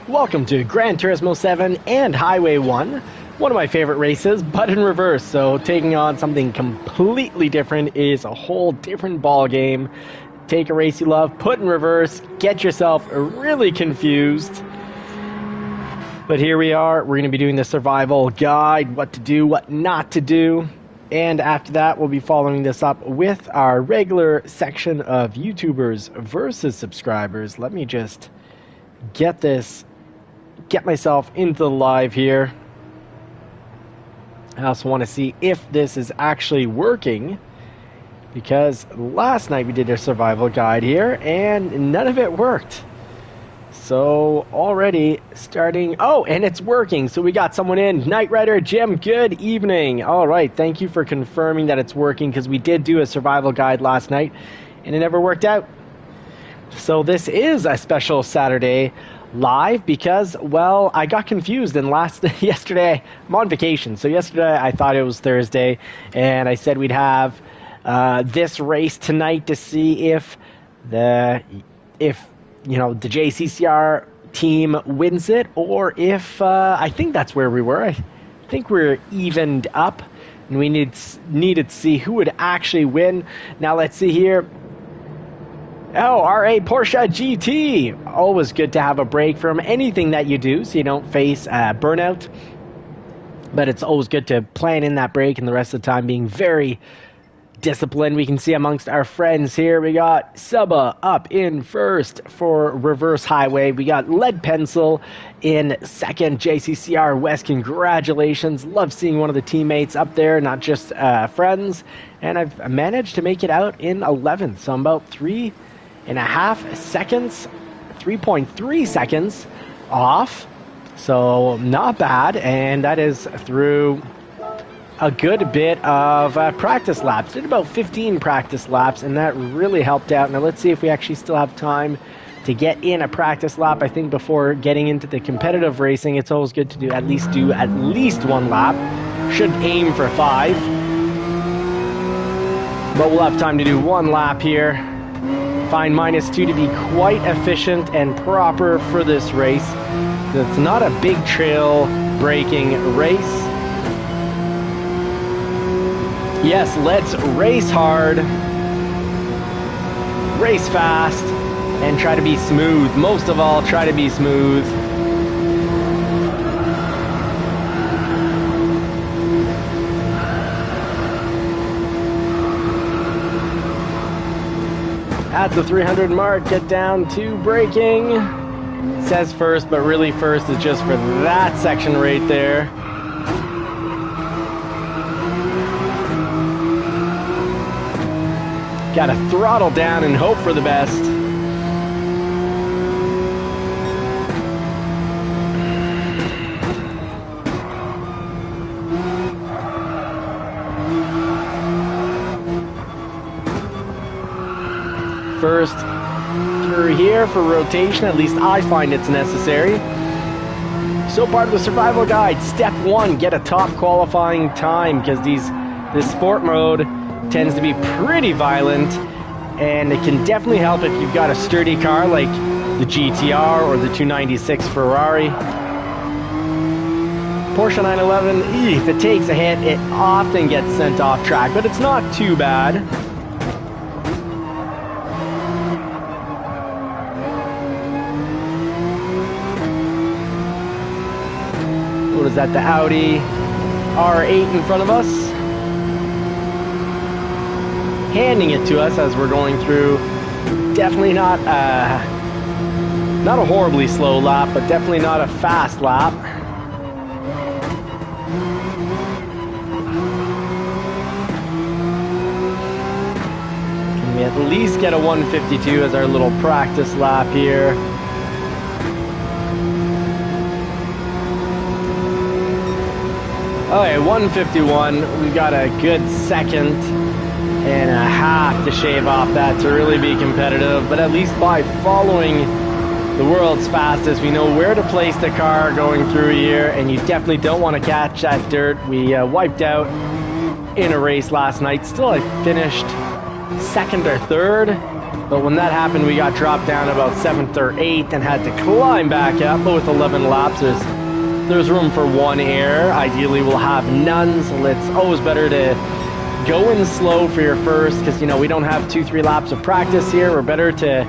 Welcome to Gran Turismo 7 and Highway 1, one of my favorite races, but in reverse. So taking on something completely different is a whole different ball game. Take a race you love, put in reverse, get yourself really confused. But here we are, we're going to be doing the survival guide, what to do, what not to do. And after that, we'll be following this up with our regular section of YouTubers versus subscribers. Let me just get myself into the live here. I also want to see if this is actually working, because last night we did a survival guide here and none of it worked. So already starting, oh, and it's working. So we got someone in. Knight Rider Jim, good evening. All right, thank you for confirming that it's working, because we did do a survival guide last night and it never worked out. So this is a special Saturday live because, well, I got confused, and yesterday I'm on vacation, so yesterday I thought it was Thursday, and I said we'd have this race tonight to see if the JCCR team wins it, or if I think that's where we were. I think we're evened up, and we needed to see who would actually win. Now let's see here. Oh, RA Porsche GT. Always good to have a break from anything that you do so you don't face burnout. But it's always good to plan in that break, and the rest of the time being very disciplined. We can see amongst our friends here, we got Suba up in first for Reverse Highway. We got Lead Pencil in second. JCCR West, congratulations. Love seeing one of the teammates up there, not just friends. And I've managed to make it out in 11th, so I'm about 3.5 seconds, 3.3 seconds off, so not bad, and that is through a good bit of practice laps. Did about 15 practice laps, and that really helped out. Now let's see if we actually still have time to get in a practice lap. I think before getting into the competitive racing, it's always good to do at least one lap. Should aim for 5, but we'll have time to do one lap here. Find -2 to be quite efficient and proper for this race. It's not a big trail breaking race. Yes, let's race hard, race fast, and try to be smooth. Most of all, try to be smooth. At the 300 mark, get down to braking. It says first, but really first is just for that section right there. Gotta throttle down and hope for the best. First through here for rotation, at least I find it's necessary. So part of the survival guide, step 1, get a top qualifying time, because this sport mode tends to be pretty violent, and it can definitely help if you've got a sturdy car like the GTR or the 296 Ferrari. Porsche 911, if it takes a hit, it often gets sent off track, but it's not too bad. What is that, the Audi R8 in front of us? Handing it to us as we're going through. Definitely not a horribly slow lap, but definitely not a fast lap. Can we at least get a 152 as our little practice lap here? Okay, 151. We've got a good 2.5 to shave off that to really be competitive, but at least by following the world's fastest, we know where to place the car going through here, and you definitely don't want to catch that dirt. We wiped out in a race last night. Still, I finished second or third, But when that happened, we got dropped down about 7th or 8th and had to climb back up. But with 11 laps, there's room for one error. Ideally, we'll have none, so it's always better to go in slow for your first, because, you know, we don't have 2-3 laps of practice here. We're better to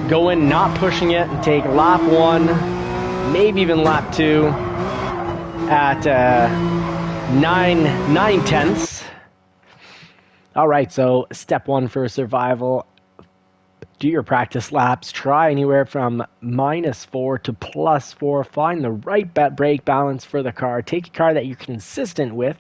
go in not pushing it and take lap 1, maybe even lap 2 at 9/10. All right, so step 1 for survival. Do your practice laps. Try anywhere from -4 to +4. Find the right brake balance for the car. Take a car that you're consistent with.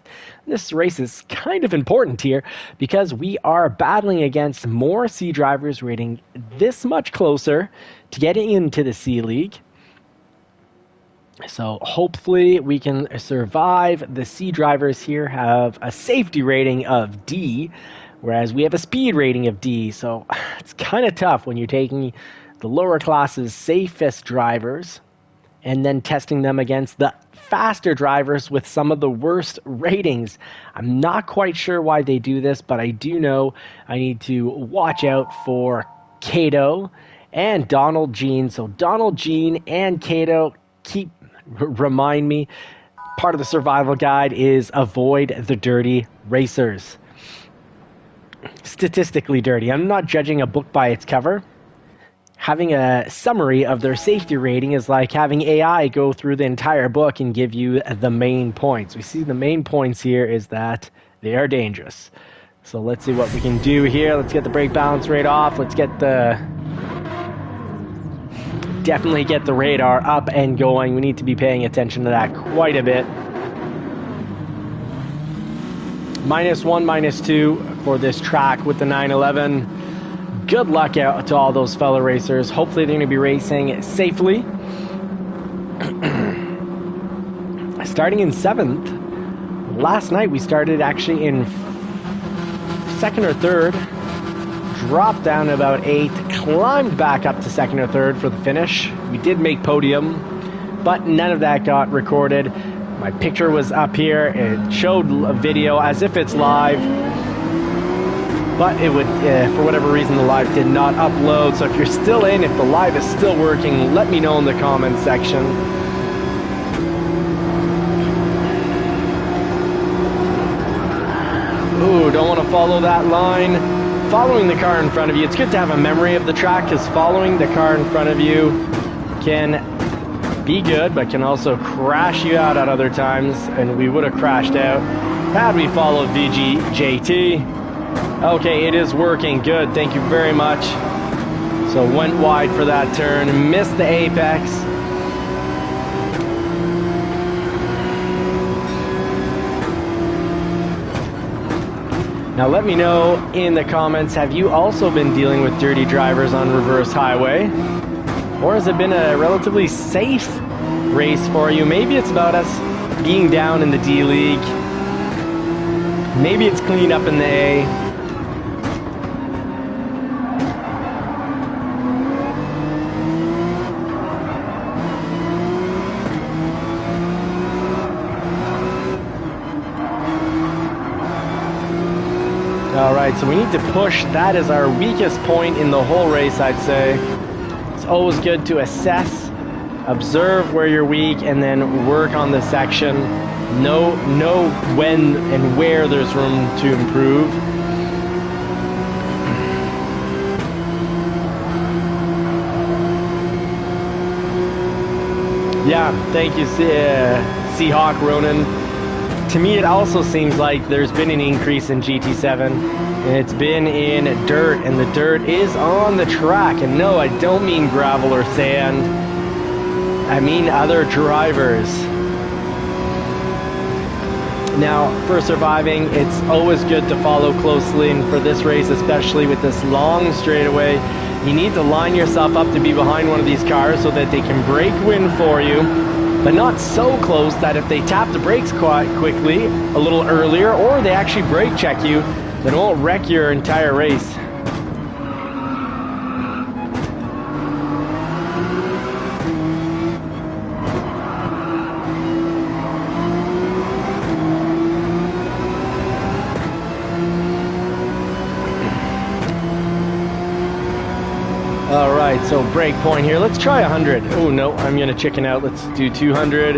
This race is kind of important here because we are battling against more C drivers rating this much closer to getting into the C League. So hopefully we can survive. The C drivers here have a safety rating of D, whereas we have a speed rating of D. So it's kind of tough when you're taking the lower classes' safest drivers and then testing them against the faster drivers with some of the worst ratings. I'm not quite sure why they do this, but I do know I need to watch out for Cato and Donald Jean. So Donald Jean and Cato remind me, part of the survival guide is avoid the dirty racers. Statistically dirty. I'm not judging a book by its cover. Having a summary of their safety rating is like having AI go through the entire book and give you the main points. We see the main points here is that they are dangerous. So let's see what we can do here. Let's get the brake balance rate off. Let's get definitely get the radar up and going. We need to be paying attention to that quite a bit. -1, -2 for this track with the 911. Good luck out to all those fellow racers. Hopefully they're going to be racing safely. Starting in 7th. Last night we started actually in 2nd or 3rd. Dropped down to about 8th. Climbed back up to 2nd or 3rd for the finish. We did make podium, but none of that got recorded. My picture was up here. It showed a video as if it's live, but it would, for whatever reason, the live did not upload. So if you're still in, if the live is still working, let me know in the comments section. Ooh, don't want to follow that line. Following the car in front of you, it's good to have a memory of the track, because following the car in front of you can be good, but can also crash you out at other times, and we would have crashed out had we followed VGJT. Okay, it is working. Good, thank you very much. So went wide for that turn, missed the apex. Now let me know in the comments, have you also been dealing with dirty drivers on reverse highway? Or has it been a relatively safe race for you? Maybe it's about us being down in the D League. Maybe it's cleaned up in the A. Alright, so we need to push. That is our weakest point in the whole race, I'd say. It's always good to assess, observe where you're weak, and then work on the section. Know when and where there's room to improve. Yeah, thank you, Seahawk Ronan. To me, it also seems like there's been an increase in GT7, and it's been in dirt, and the dirt is on the track. And no, I don't mean gravel or sand. I mean other drivers. Now, for surviving, it's always good to follow closely, and for this race, especially with this long straightaway, you need to line yourself up to be behind one of these cars so that they can break wind for you, but not so close that if they tap the brakes quite quickly, a little earlier, or they actually brake check you, then it won't wreck your entire race. break point here. Let's try 100. Oh, no, I'm going to chicken out. Let's do 200.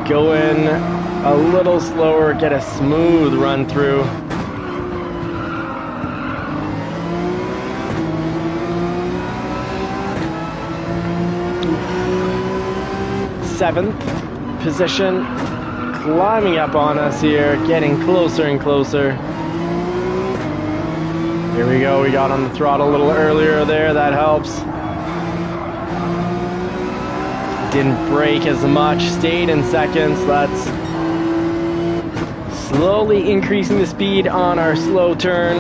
Go in a little slower, get a smooth run through. Seventh position, climbing up on us here, getting closer and closer. Here we go, we got on the throttle a little earlier there, that helps. Didn't brake as much, stayed in seconds. That's slowly increasing the speed on our slow turn.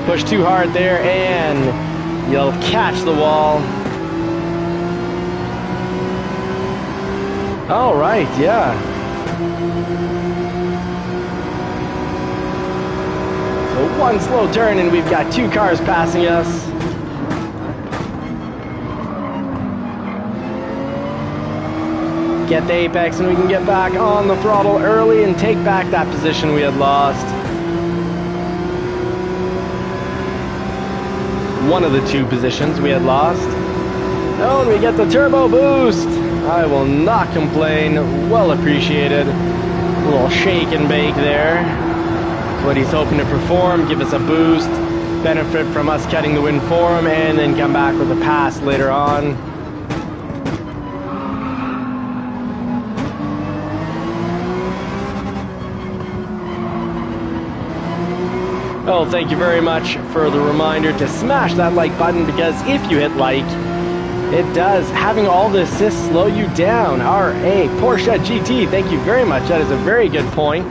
Push too hard there and you'll catch the wall. All right, yeah. So one slow turn and we've got 2 cars passing us. Get the apex and we can get back on the throttle early and take back that position we had lost. One of the 2 positions we had lost. Oh, and we get the turbo boost. I will not complain. Well appreciated. A little shake and bake there. That's what he's hoping to perform. Give us a boost. Benefit from us cutting the wind for him and then come back with a pass later on. Oh, thank you very much for the reminder to smash that like button, because if you hit like, it does. Having all the assists slow you down. RA Porsche GT, thank you very much. That is a very good point.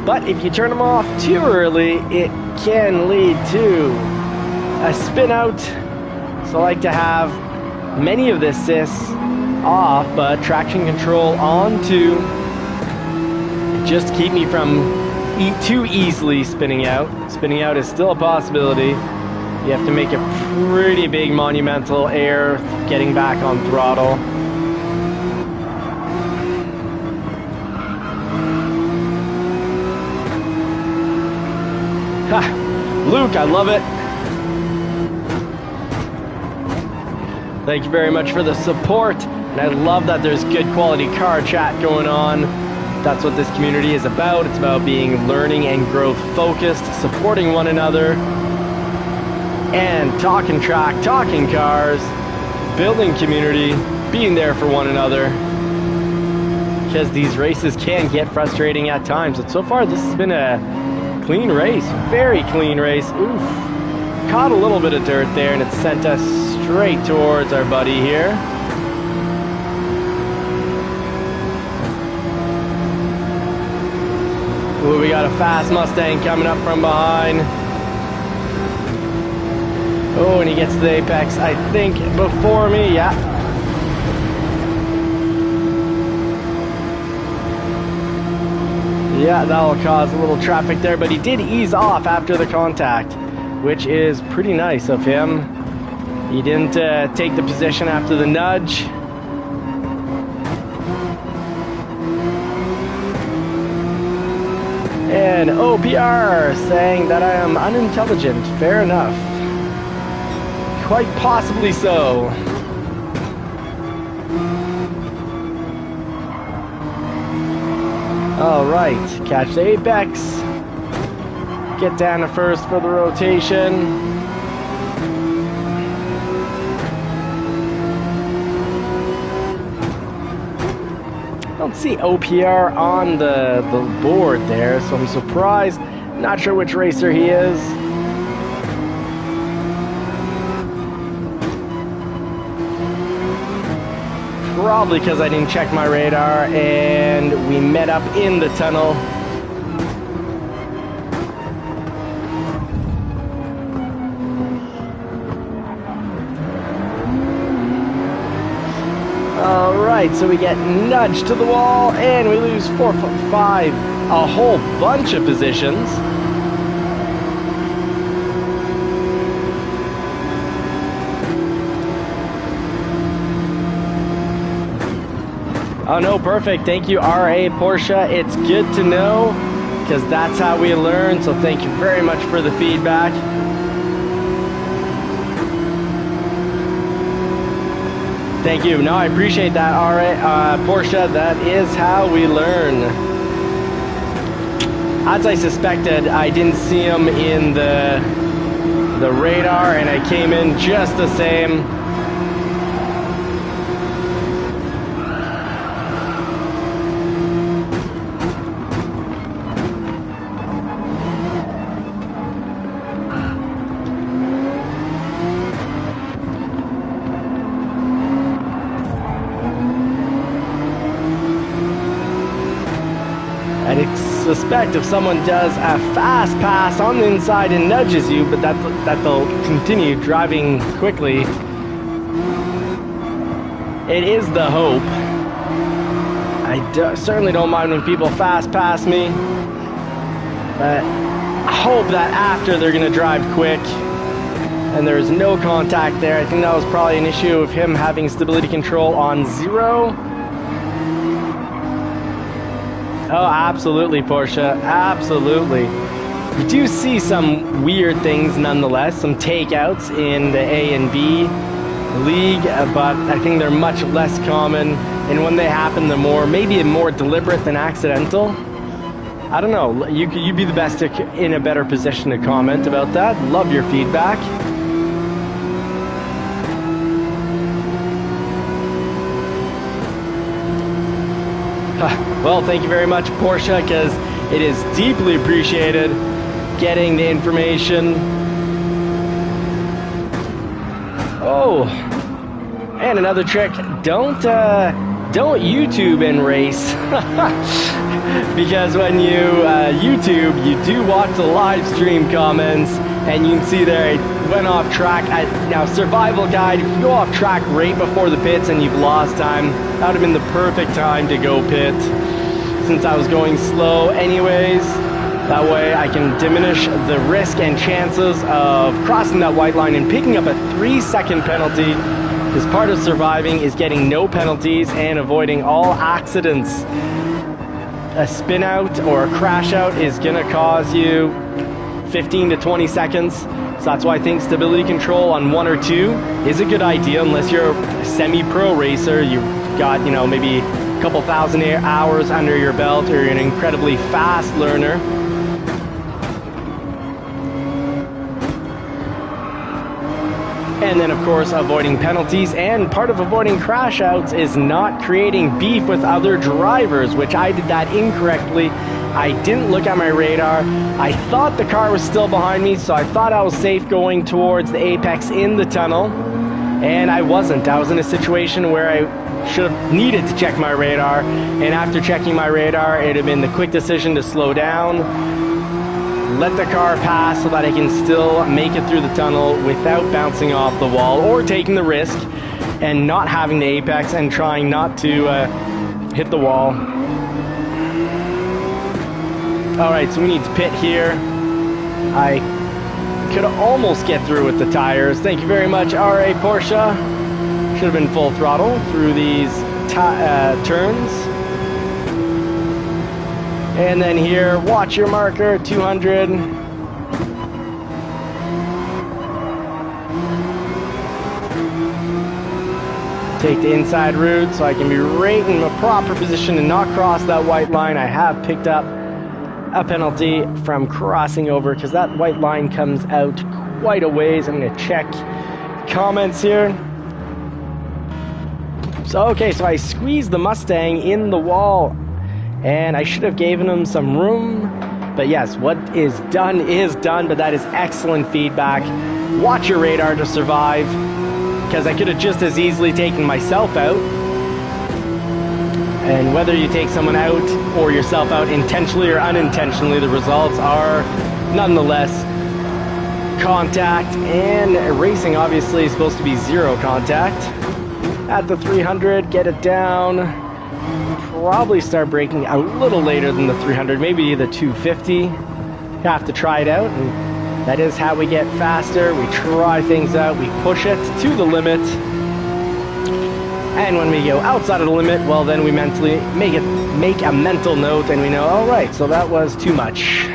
But if you turn them off too early, it can lead to a spin out. So I like to have many of the assists off, but traction control on to just keep me from too easily spinning out. Spinning out is still a possibility. You have to make a pretty big monumental error getting back on throttle. Ha! Luke, I love it. Thank you very much for the support. And I love that there's good quality car chat going on. That's what this community is about. It's about being learning and growth focused, supporting one another, and talking track, talking cars, building community, being there for one another. Because these races can get frustrating at times. But so far this has been a clean race, very clean race. Oof. Caught a little bit of dirt there and it sent us straight towards our buddy here. Ooh, we got a fast Mustang coming up from behind. Oh, and he gets to the apex, I think, before me, yeah. Yeah, that'll cause a little traffic there, but he did ease off after the contact, which is pretty nice of him. He didn't take the position after the nudge. And OPR saying that I am unintelligent. Fair enough. Quite possibly so. Alright, catch the apex. Get down to first for the rotation. I don't see OPR on the board there, so I'm surprised. Not sure which racer he is. Probably because I didn't check my radar and we met up in the tunnel. Alright, so we get nudged to the wall and we lose 4.5, a whole bunch of positions. Oh no, perfect. Thank you, RA Porsche. It's good to know because that's how we learn. So thank you very much for the feedback. Thank you. No, I appreciate that. All right, Porsche, that is how we learn. As I suspected, I didn't see him in the radar, and I came in just the same. I suspect if someone does a fast pass on the inside and nudges you, but that they'll continue driving quickly. It is the hope. I certainly don't mind when people fast pass me, but I hope that after they're going to drive quick and there's no contact there. I think that was probably an issue of him having stability control on 0. Oh, absolutely, Porsche. Absolutely. You do see some weird things nonetheless, some takeouts in the A and B league, but I think they're much less common, and when they happen, they're maybe more deliberate than accidental. I don't know. You'd be the best in a better position to comment about that. Love your feedback. Well, thank you very much, Porsche, because it is deeply appreciated getting the information. Oh, and another trick: don't YouTube and race, because when you YouTube, you do watch the live stream comments, and you can see there it went off track. Now, survival guide: if you go off track right before the pits and you've lost time, that would have been the perfect time to go pit, since I was going slow anyways. That way I can diminish the risk and chances of crossing that white line and picking up a 3-second penalty, because part of surviving is getting no penalties and avoiding all accidents. A spin out or a crash out is gonna cause you 15 to 20 seconds. So that's why I think stability control on 1 or 2 is a good idea, unless you're a semi-pro racer. You've got, you know, maybe a couple thousand hours under your belt, or you're an incredibly fast learner. And then, of course, avoiding penalties. And part of avoiding crash outs is not creating beef with other drivers, which I did that incorrectly. I didn't look at my radar. I thought the car was still behind me, so I thought I was safe going towards the apex in the tunnel. And I wasn't. I was in a situation where I should have needed to check my radar. And after checking my radar, it would have been the quick decision to slow down, let the car pass so that I can still make it through the tunnel without bouncing off the wall, or taking the risk and not having the apex and trying not to hit the wall. Alright, so we need to pit here. I could almost get through with the tires. Thank you very much, RA Porsche. Should have been full throttle through these turns. And then here, watch your marker, 200. Take the inside route so I can be right in a proper position and not cross that white line. I have picked up a penalty from crossing over, because that white line comes out quite a ways. I'm going to check comments here. So, okay, so I squeezed the Mustang in the wall, and I should have given him some room. But yes, what is done, but that is excellent feedback. Watch your radar to survive, because I could have just as easily taken myself out. And whether you take someone out or yourself out intentionally or unintentionally, the results are nonetheless contact. And racing obviously is supposed to be 0 contact. At the 300, get it down. Probably start braking a little later than the 300, maybe the 250. You have to try it out, and that is how we get faster. We try things out, we push it to the limit. And when we go outside of the limit, well, then we mentally make a mental note, and we know, all right, so that was too much.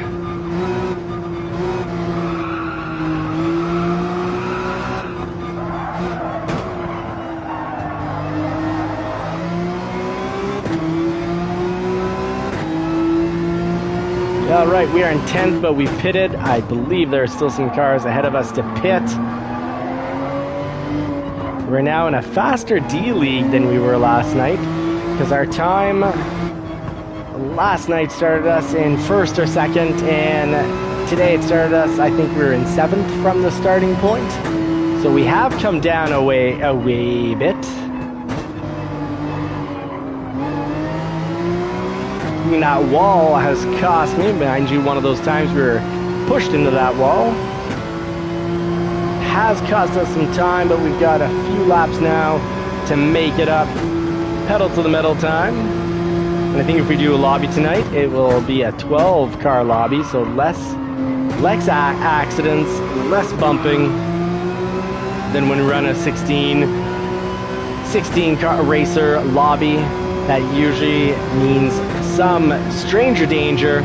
right, we are in 10th, but we pitted. I believe there are still some cars ahead of us to pit. We're now in a faster D league than we were last night, because our time last night started us in first or second, and today it started us, I think we were in 7th from the starting point. So we have come down a way bit. That wall has cost me, mind you, one of those times we were pushed into that wall. Has cost us some time, but we've got a few laps now to make it up. Pedal to the metal time. And I think if we do a lobby tonight, it will be a 12-car lobby, so less accidents, less bumping than when we run a 16-car racer lobby. That usually means some stranger danger,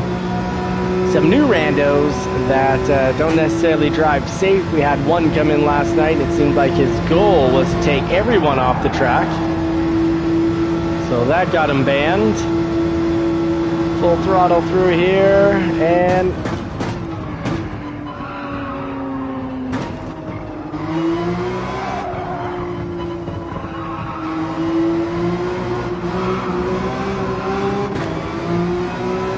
some new randos that don't necessarily drive safe. We had one come in last night. It seemed like his goal was to take everyone off the track. So that got him banned. Full throttle through here, and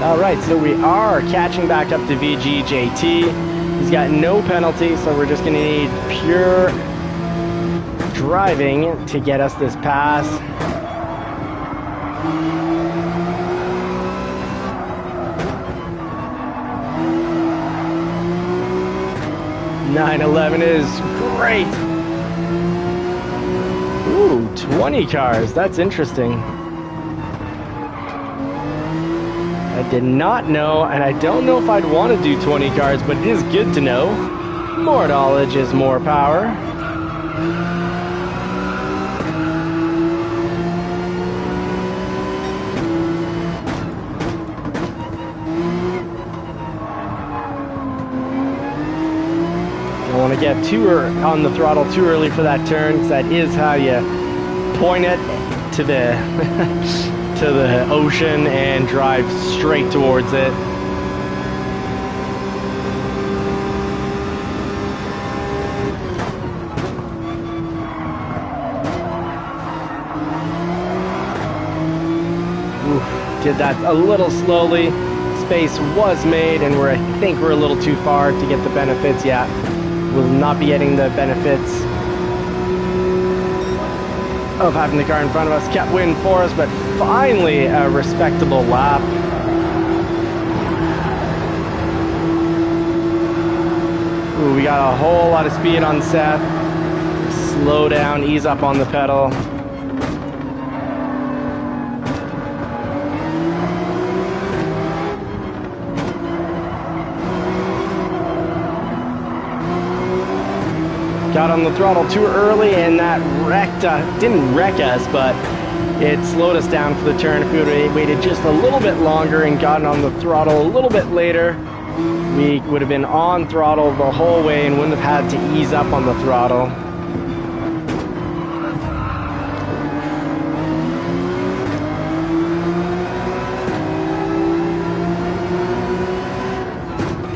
alright, so we are catching back up to VGJT. He's got no penalty, so we're just going to need pure driving to get us this pass. .911 is great. Ooh, 20 cars. That's interesting. I did not know, and I don't know if I'd want to do 20 cars, but it is good to know. More knowledge is more power. Don't want to get on the throttle too early for that turn, because that is how you point it to the to the ocean and drive straight towards it. Oof, did that a little slowly. Space was made, and I think we're a little too far to get the benefits. Yeah, we'll not be getting the benefits of having the car in front of us. Kept winning for us, but finally a respectable lap. Ooh, we got a whole lot of speed on Seth. Slow down, ease up on the pedal. Got on the throttle too early, and that didn't wreck us, but it slowed us down for the turn. If we would have waited just a little bit longer and gotten on the throttle a little bit later, we would have been on throttle the whole way and wouldn't have had to ease up on the throttle.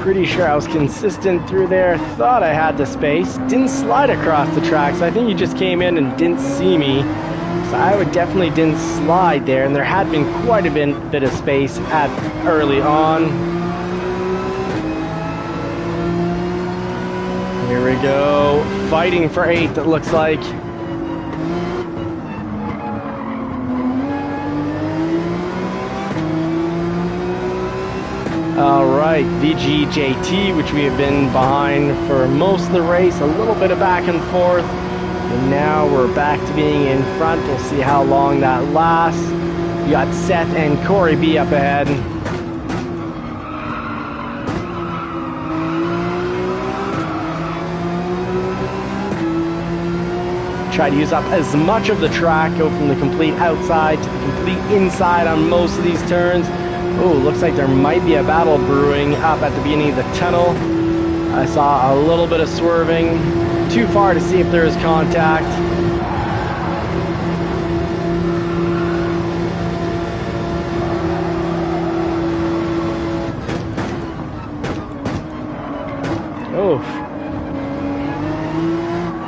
Pretty sure I was consistent through there. Thought I had the space. Didn't slide across the track, so I think you just came in and didn't see me. So I definitely didn't slide there, and there had been quite a bit of space early on. Here we go. Fighting for 8th, it looks like. Alright, VGJT, which we have been behind for most of the race, a little bit of back and forth, and now we're back to being in front. We'll see how long that lasts. You got Seth and Corey B up ahead. Try to use up as much of the track, go from the complete outside to the complete inside on most of these turns. Oh, looks like there might be a battle brewing up at the beginning of the tunnel. I saw a little bit of swerving, too far to see if there is contact.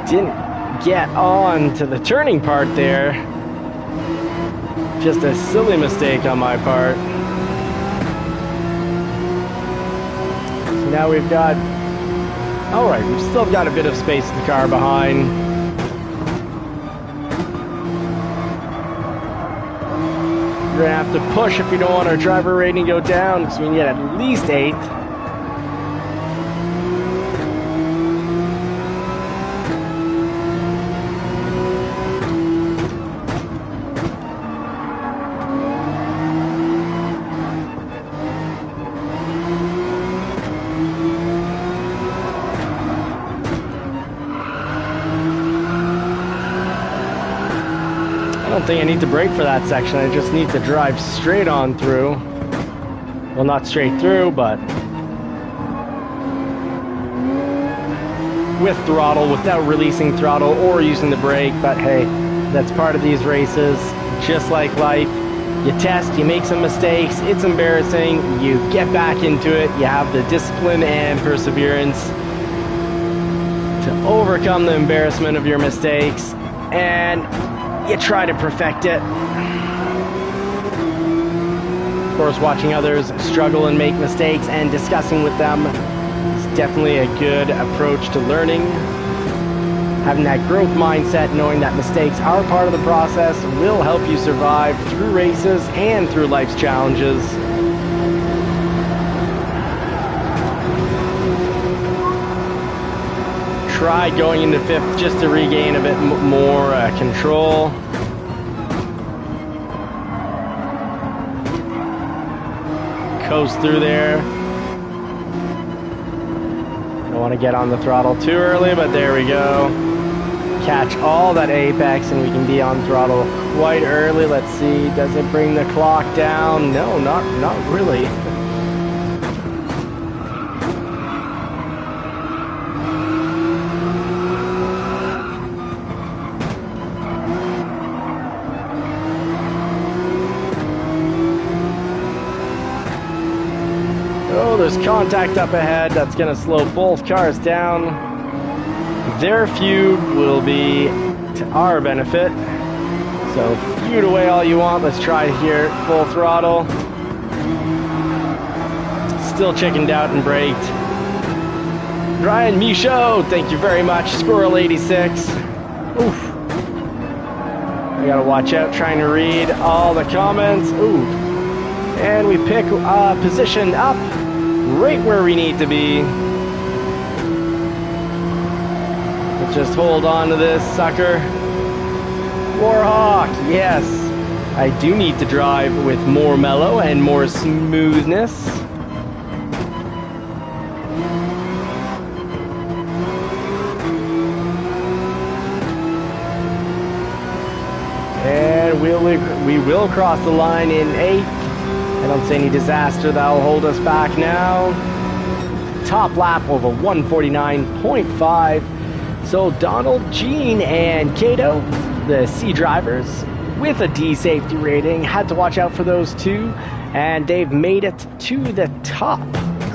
Didn't get on to the turning part there. Just a silly mistake on my part. So now we've got... Alright, we've still got a bit of space in the car behind. We're going to have to push if we don't want our driver rating to go down, because we need at least 8th. I don't think I need to brake for that section. I just need to drive straight on through. Well, not straight through, but with throttle, without releasing throttle or using the brake. But hey, that's part of these races. Just like life, you test, you make some mistakes, it's embarrassing, you get back into it, you have the discipline and perseverance to overcome the embarrassment of your mistakes, and you try to perfect it. Of course, watching others struggle and make mistakes and discussing with them is definitely a good approach to learning. Having that growth mindset, knowing that mistakes are part of the process, will help you survive through races and through life's challenges. Try going into 5th just to regain a bit more control. Coast through there. Don't want to get on the throttle too early, but there we go. Catch all that apex and we can be on throttle quite early. Let's see, does it bring the clock down? No, not really. Oh, there's contact up ahead. That's going to slow both cars down. Their feud will be to our benefit. So feud away all you want. Let's try here, full throttle. Still chickened out and braked. Ryan Michaud, thank you very much. Squirrel86. Oof. I gotta watch out trying to read all the comments. Ooh. And we pick position up right where we need to be. Let's just hold on to this sucker. Warhawk, yes. I do need to drive with more mellow and more smoothness. And we will cross the line in 8th. I don't see any disaster that'll hold us back now. Top lap of a 149.5. So Donald, Gene, and Cato, the C drivers, with a D safety rating, had to watch out for those two, and they've made it to the top.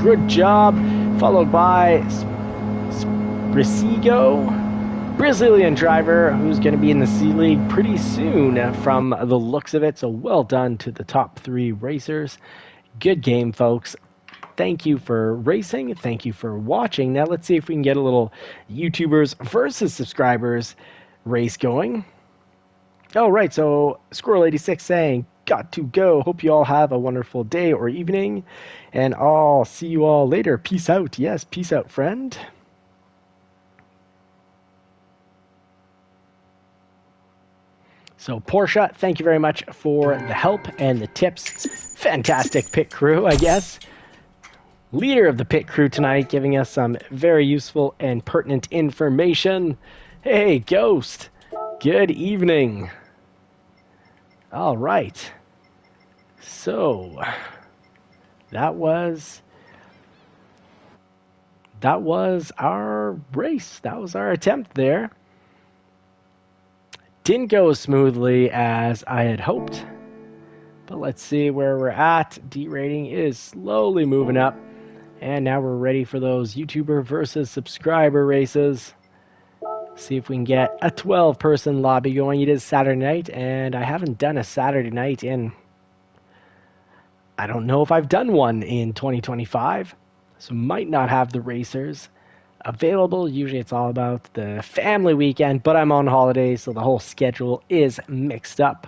Good job. Followed by Brisigo, Brazilian driver, who's going to be in the C League pretty soon from the looks of it. So well done to the top 3 racers. Good game, folks. Thank you for racing. Thank you for watching. Now let's see if we can get a little YouTubers versus subscribers race going. Oh, right. So Squirrel86 saying, got to go. Hope you all have a wonderful day or evening. And I'll see you all later. Peace out. Yes, peace out, friend. So Porsche, thank you very much for the help and the tips. Fantastic pit crew, I guess. Leader of the pit crew tonight, giving us some very useful and pertinent information. Hey, Ghost. Good evening. All right. So, that was our race. That was our attempt there. Didn't go as smoothly as I had hoped. But let's see where we're at. D rating is slowly moving up. And now we're ready for those YouTuber versus subscriber races. See if we can get a 12-person lobby going. It is Saturday night, and I haven't done a Saturday night in... I don't know if I've done one in 2025, so might not have the racers available. Usually it's all about the family weekend, but I'm on holiday, so the whole schedule is mixed up.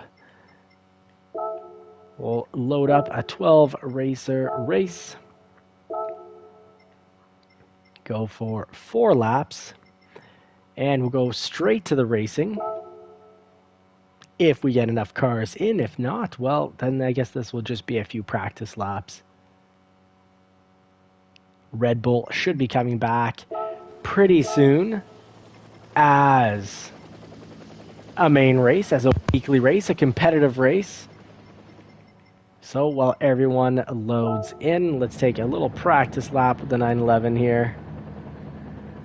We'll load up a 12-racer race. Go for 4 laps. And we'll go straight to the racing. If we get enough cars in. If not, well, then I guess this will just be a few practice laps. Red Bull should be coming back pretty soon as a main race, as a weekly race, a competitive race. So while everyone loads in, let's take a little practice lap with the 911 here.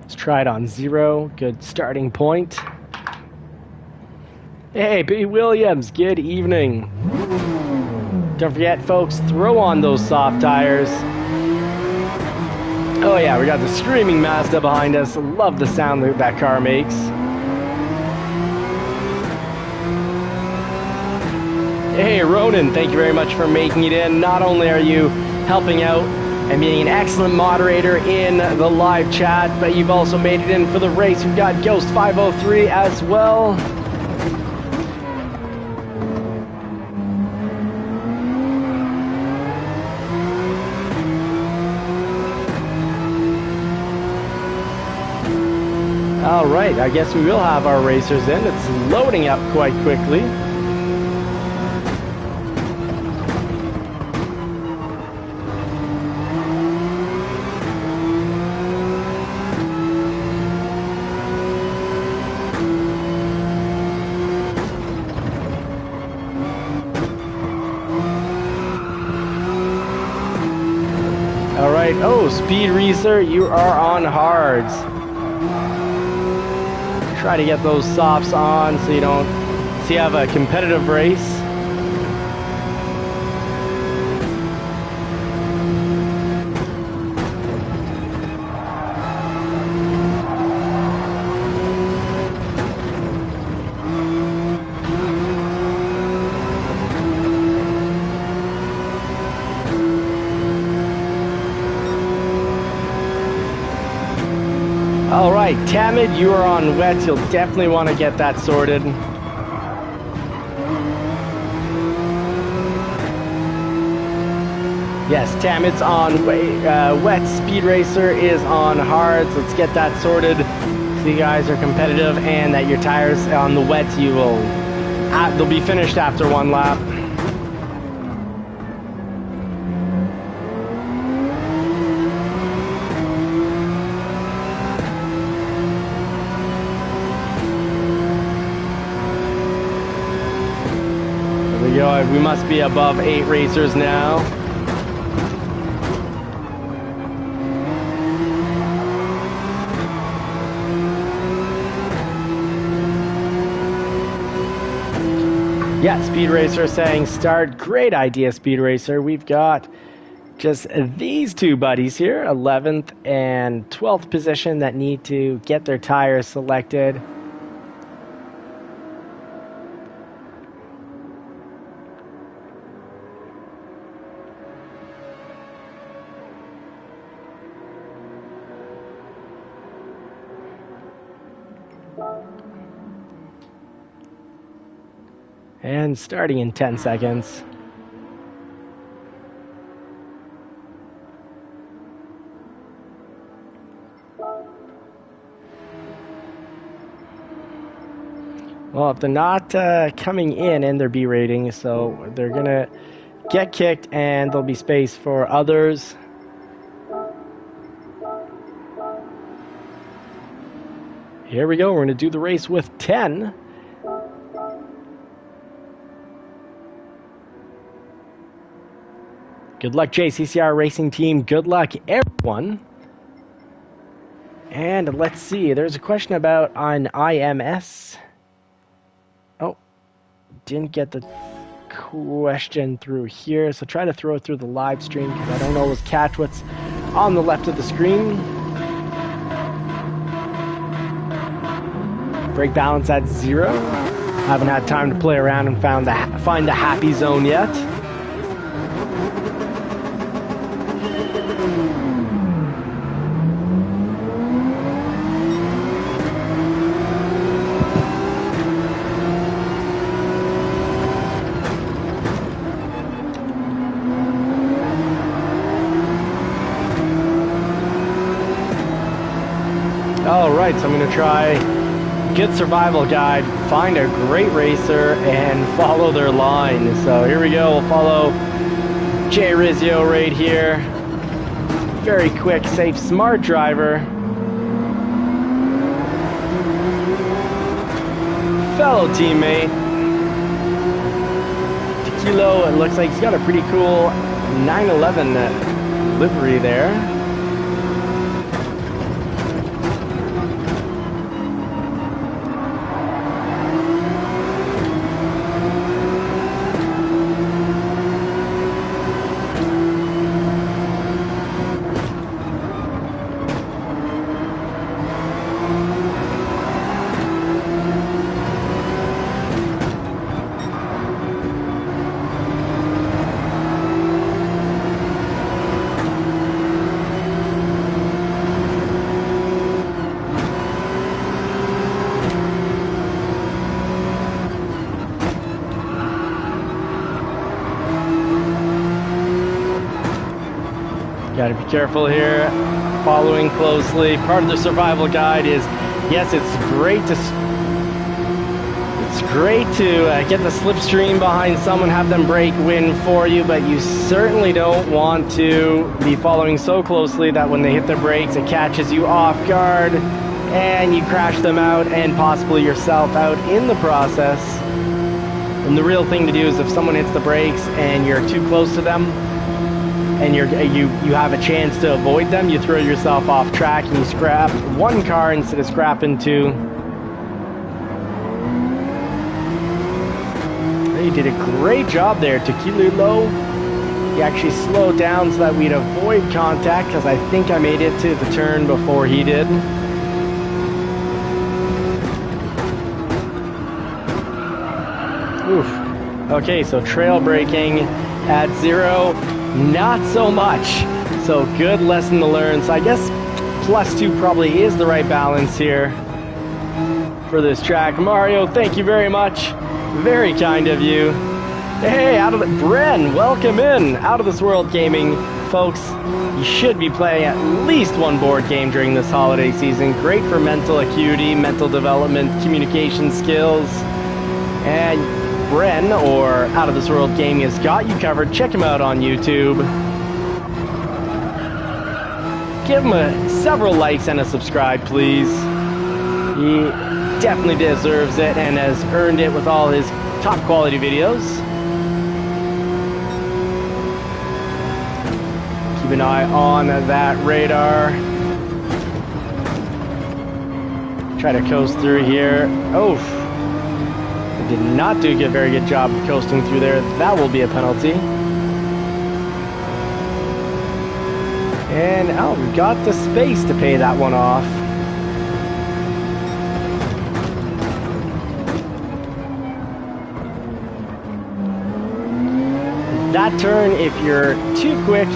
Let's try it on 0. Good starting point. Hey, B. Williams, good evening. Don't forget, folks, throw on those soft tires. Oh yeah, we got the screaming Mazda behind us. Love the sound that that car makes. Hey, Ronan, thank you very much for making it in. Not only are you helping out and being an excellent moderator in the live chat, but you've also made it in for the race. We've got Ghost 503 as well. All right, I guess we will have our racers in. It's loading up quite quickly. All right, oh, Speed Racer, you are on hards. Try to get those softs on so you have a competitive race. All right, Tamid, you are on wets. You'll definitely want to get that sorted. Yes, Tamid's on wet. Speed Racer is on hards. Let's get that sorted so you guys are competitive and that your tires on the wet, they'll be finished after 1 lap. We must be above 8 racers now. Yeah, Speed Racer saying start. Great idea, Speed Racer. We've got just these 2 buddies here, 11th and 12th position, that need to get their tires selected. And starting in 10 seconds. Well, if they're not coming in their B rating, so they're going to get kicked and there'll be space for others. Here we go. We're going to do the race with 10. Good luck, JCCR Racing Team. Good luck, everyone. And let's see. There's a question about an IMS. Oh, didn't get the question through here. So try to throw it through the live stream because I don't always catch what's on the left of the screen. Brake balance at 0. Haven't had time to play around and find the happy zone yet. Alright, so I'm going to try good survival guide, find a great racer, and follow their line. So here we go, we'll follow Jay Rizzio right here. Very quick, safe, smart driver. Fellow teammate. Tequilo, it looks like he's got a pretty cool 911 livery there. Gotta be careful here, following closely. Part of the survival guide is, yes, it's great to get the slipstream behind someone, have them brake win for you, but you certainly don't want to be following so closely that when they hit their brakes, it catches you off guard and you crash them out and possibly yourself out in the process. And the real thing to do is if someone hits the brakes and you're too close to them, and you have a chance to avoid them, you throw yourself off track and you scrap one car instead of scrapping two. You did a great job there, Tequilo. He actually slowed down so that we'd avoid contact, because I think I made it to the turn before he did. Oof. Okay, so trail braking at 0. Not so much. So good lesson to learn. So I guess +2 probably is the right balance here for this track. Mario, thank you very much. Very kind of you. Hey, Bren, welcome in. Out of This World Gaming. Folks, you should be playing at least one board game during this holiday season. Great for mental acuity, mental development, communication skills. And Bren, or Out of This World Gaming, has got you covered. Check him out on YouTube. Give him several likes and a subscribe, please. He definitely deserves it and has earned it with all his top quality videos. Keep an eye on that radar. Try to coast through here. Oh. Did not do a very good job of coasting through there. That will be a penalty. And we got the space to pay that one off. That turn, if you're too quick,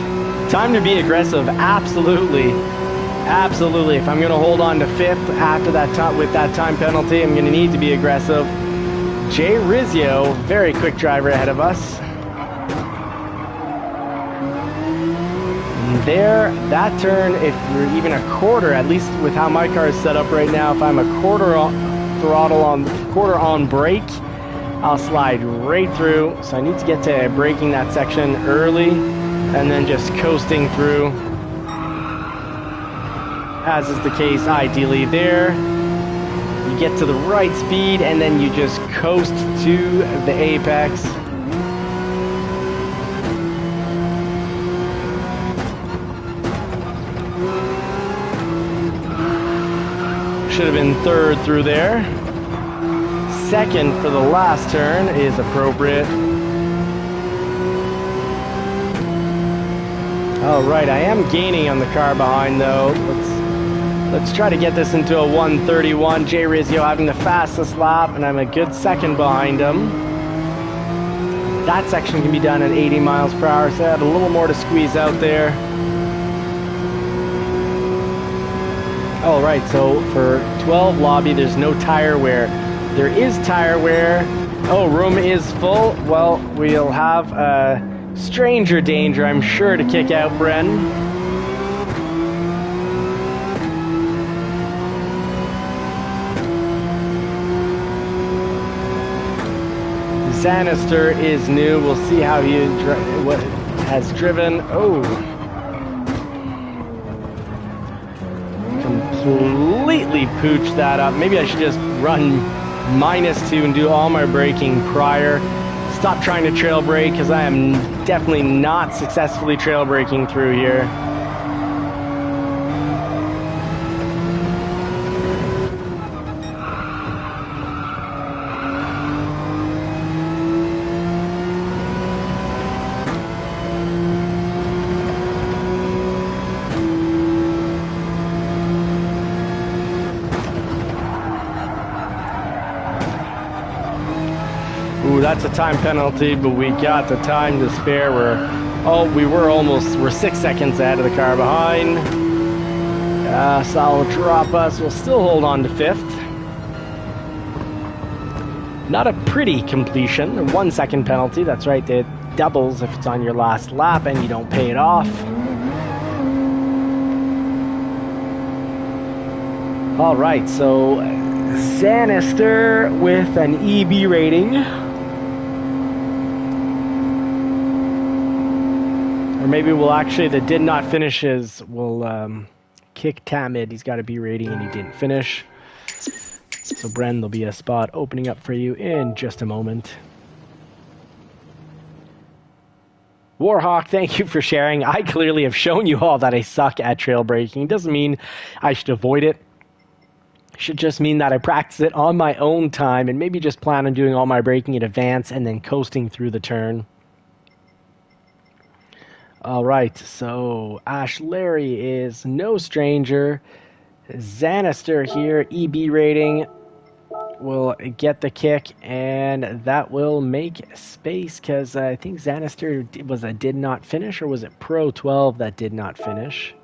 time to be aggressive. Absolutely. Absolutely. If I'm going to hold on to 5th after that time with that time penalty, I'm going to need to be aggressive. Jay Rizzio, very quick driver ahead of us. And there, that turn, if you're even a quarter, at least with how my car is set up right now, if I'm a quarter on brake, I'll slide right through. So I need to get to braking that section early and then just coasting through, as is the case ideally there. You get to the right speed and then you just coast to the apex. Should have been 3rd through there. 2nd for the last turn is appropriate. Alright, I am gaining on the car behind though. Let's Let's try to get this into a 1:31. Jay Rizio having the fastest lap, and I'm a good second behind him. That section can be done at 80 miles per hour, so I have a little more to squeeze out there. All right, so for 12 lobby, there's no tire wear. There is tire wear. Oh, room is full. Well, we'll have a stranger danger, I'm sure, to kick out Bren. Zanister is new. We'll see how he has driven. Oh. Completely pooched that up. Maybe I should just run -2 and do all my braking prior. Stop trying to trail brake because I am definitely not successfully trail braking through here. Ooh, that's a time penalty, but we got the time to spare. We're 6 seconds ahead of the car behind. So that'll drop us. We'll still hold on to 5th. Not a pretty completion. A 1 second penalty. That's right, it doubles if it's on your last lap and you don't pay it off. All right, so Zanister with an EB rating. Or maybe we'll actually, the did not finishes, we'll kick Tamid. He's got a B rating and he didn't finish. So Bren, there'll be a spot opening up for you in just a moment. Warhawk, thank you for sharing. I clearly have shown you all that I suck at trail braking. Doesn't mean I should avoid it. Should just mean that I practice it on my own time and maybe just plan on doing all my braking in advance and then coasting through the turn. All right, so Ash Larry is no stranger. Zanister here, EB rating, will get the kick, and that will make space because I think Zanister was a did not finish, or was it Pro 12 that did not finish?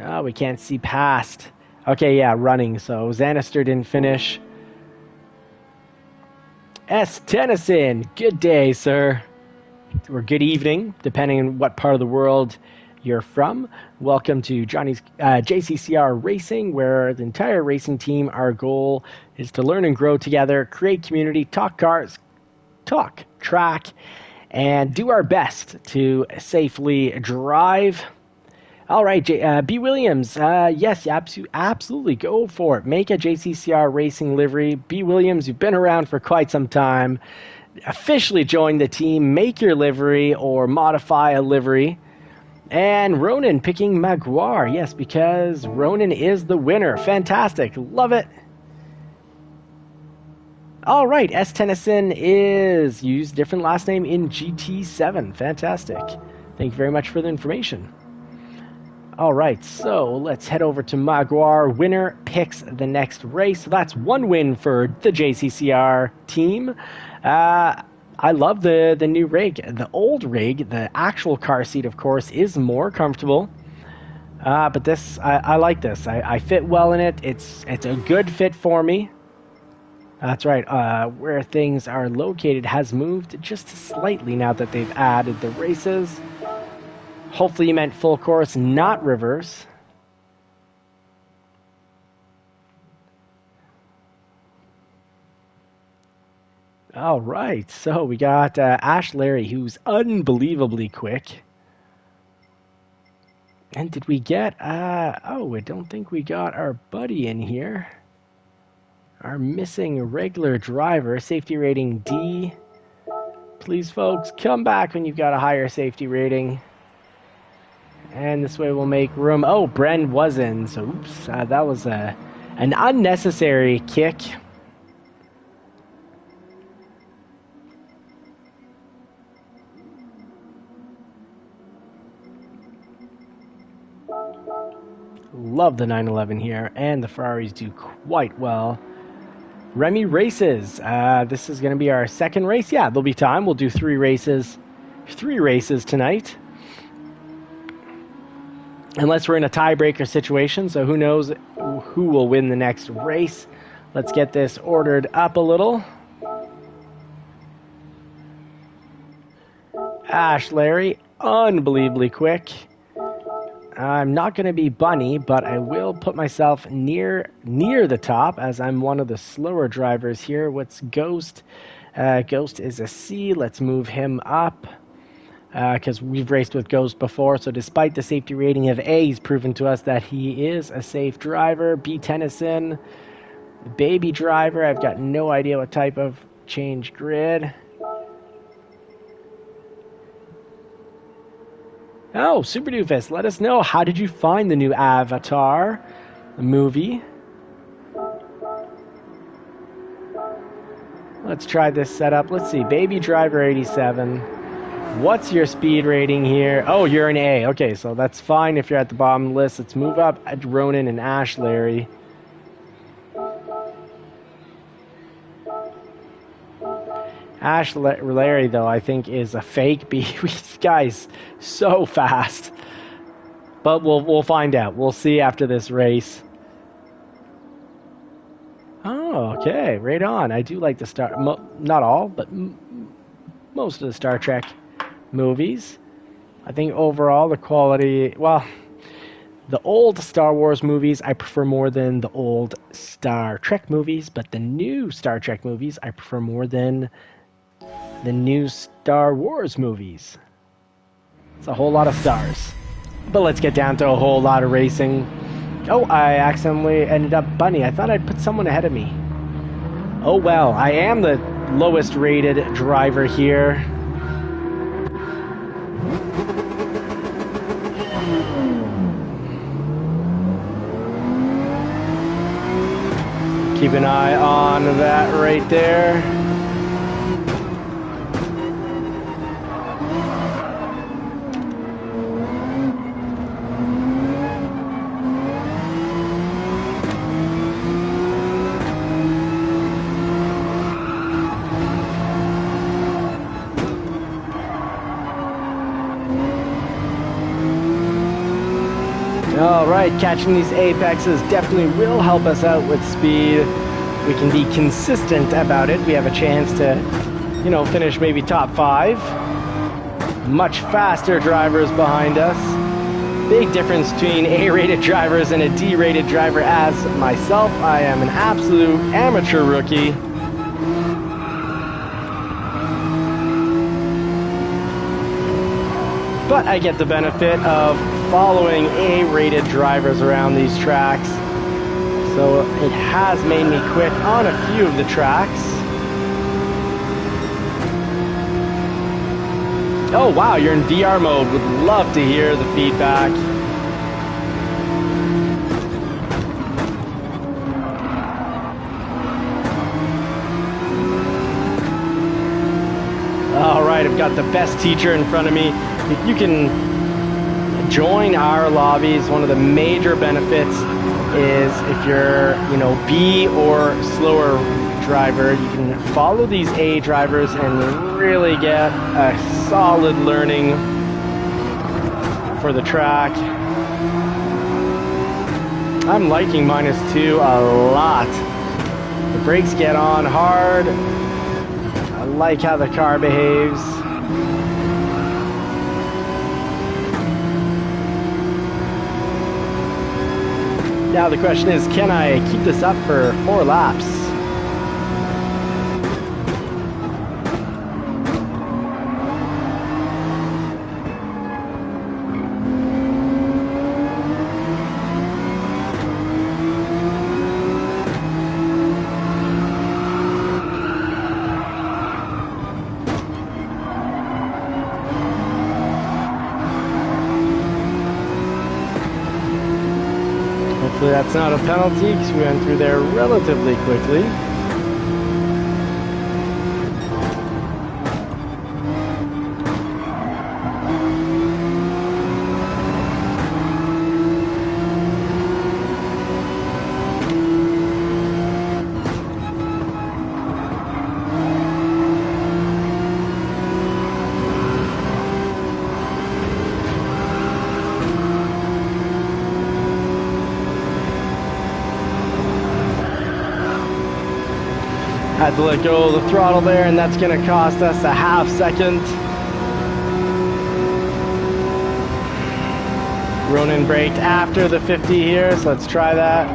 Oh, we can't see past. Okay, yeah, running. So Zanister didn't finish. S. Tennyson, good day, sir. Or good evening, depending on what part of the world you're from. Welcome to Johnny's JCCR Racing, where the entire racing team, our goal is to learn and grow together, create community, talk cars, talk track, and do our best to safely drive. All right, B. Williams, yes, absolutely, go for it. Make a JCCR Racing livery. B. Williams, you've been around for quite some time. Officially join the team, make your livery or modify a livery. And Ronan picking Maguire. Yes, because Ronan is the winner. Fantastic. Love it. All right, S. Tennyson is used different last name in GT7. Fantastic. Thank you very much for the information. All right, so let's head over to Maguire. Winner picks the next race. So that's one win for the JCCR team. I love the new rig. The old rig, the actual car seat, of course, is more comfortable. But this, I like this. I fit well in it. It's a good fit for me. That's right. Where things are located has moved just slightly now that they've added the races. Hopefully you meant full course, not reverse. All right, so we got Ash Larry, who's unbelievably quick. And did we get, oh, I don't think we got our buddy in here. Our missing regular driver, safety rating D. Please, folks, come back when you've got a higher safety rating. And this way we'll make room. Oh, Bren was in, so oops, that was an unnecessary kick. Love the 911 here, and the Ferraris do quite well. Remy Races. This is going to be our second race. Yeah, there'll be time. We'll do 3 races. 3 races tonight. Unless we're in a tiebreaker situation, so who knows who will win the next race. Let's get this ordered up a little. Ash Larry, unbelievably quick. I'm not going to be Bunny, but I will put myself near the top as I'm one of the slower drivers here. What's Ghost? Ghost is a C. Let's move him up because we've raced with Ghost before. So despite the safety rating of A, he's proven to us that he is a safe driver. B. Tennyson, baby driver. I've got no idea what type of change grid. Oh, Super Doofus, let us know. How did you find the new Avatar movie? Let's try this setup. Let's see. Baby Driver 87. What's your speed rating here? Oh, you're an A. Okay, so that's fine if you're at the bottom of the list. Let's move up at Ronan and Ash Larry. Ash Larry, though, I think is a fake B. This guy's so fast. But we'll find out. We'll see after this race. Oh, okay. Right on. I do like the Star... not all, but most of the Star Trek movies. I think overall the quality... Well, the old Star Wars movies I prefer more than the old Star Trek movies. But the new Star Trek movies I prefer more than... the new Star Wars movies. It's a whole lot of stars. But let's get down to a whole lot of racing. Oh, I accidentally ended up Bunny. I thought I'd put someone ahead of me. Oh well, I am the lowest rated driver here. Keep an eye on that right there. Alright, catching these apexes definitely will help us out with speed. We can be consistent about it. We have a chance to, you know, finish maybe top 5. Much faster drivers behind us. Big difference between A-rated drivers and a D-rated driver as myself. I am an absolute amateur rookie. But I get the benefit of following A-rated drivers around these tracks, so it has made me quick on a few of the tracks. Oh wow, you're in VR mode. Would love to hear the feedback. Alright, I've got the best teacher in front of me. If you can join our lobbies, one of the major benefits is if you're, you know, B or slower driver, you can follow these A drivers and really get a solid learning for the track. I'm liking -2 a lot. The brakes get on hard. I like how the car behaves. Now the question is, can I keep this up for 4 laps? Hopefully that's not a penalty because we went through there relatively quickly. Had to let go of the throttle there, and that's going to cost us a half second. Ronan braked after the 50 here, so let's try that.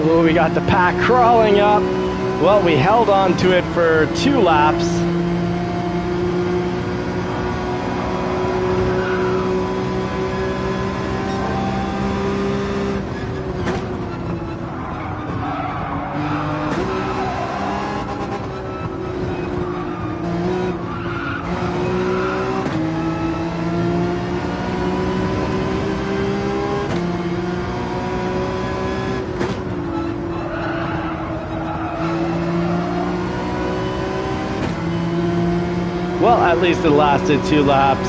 Oh, we got the pack crawling up. Well, we held on to it for 2 laps. Well, at least it lasted 2 laps.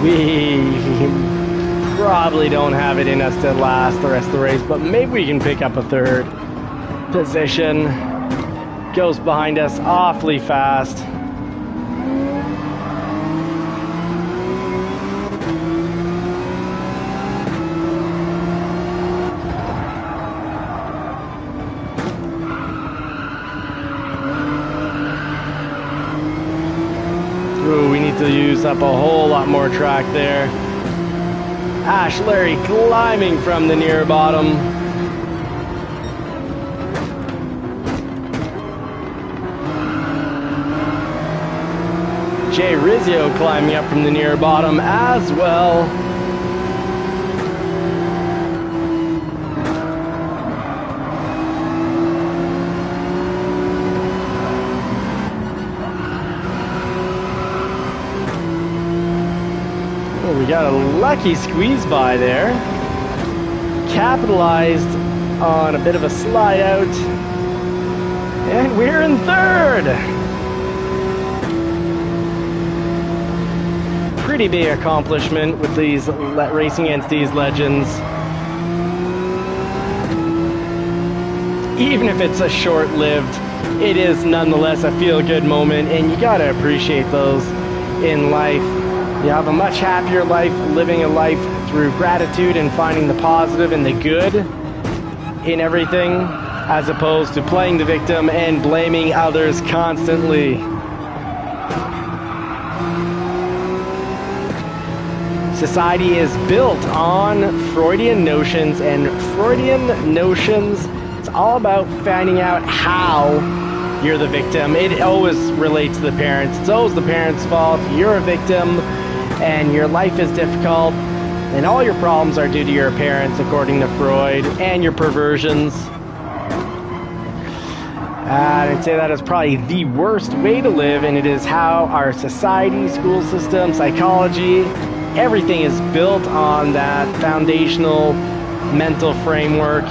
We probably don't have it in us to last the rest of the race, but maybe we can pick up a 3rd position. Goes behind us awfully fast. Ooh, we need to use up a whole lot more track there. Ash Larry climbing from the near bottom. Jay Rizzio climbing up from the near bottom as well. We got a lucky squeeze by there. Capitalized on a bit of a slide out. And we're in 3rd. Pretty big accomplishment with these racing against these legends. Even if it's a short-lived, it is nonetheless a feel-good moment, and you gotta appreciate those in life. You have a much happier life living a life through gratitude and finding the positive and the good in everything, as opposed to playing the victim and blaming others constantly. Society is built on Freudian notions, and Freudian notions, it's all about finding out how you're the victim. It always relates to the parents. It's always the parents' fault. You're a victim, and your life is difficult, and all your problems are due to your parents, according to Freud, and your perversions. I'd say that is probably the worst way to live, and it is how our society, school system, psychology, everything is built on that foundational mental framework.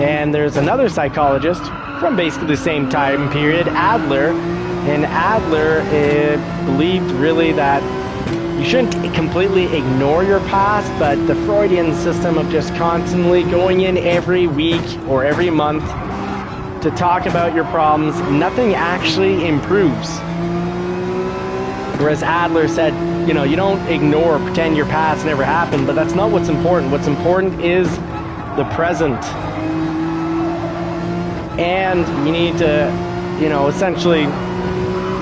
And there's another psychologist from basically the same time period, Adler, and Adler believed really that you shouldn't completely ignore your past, but the Freudian system of just constantly going in every week or every month to talk about your problems, nothing actually improves. Whereas Adler said, you know, you don't ignore, pretend your past never happened, but that's not what's important. What's important is the present. And you need to, you know, essentially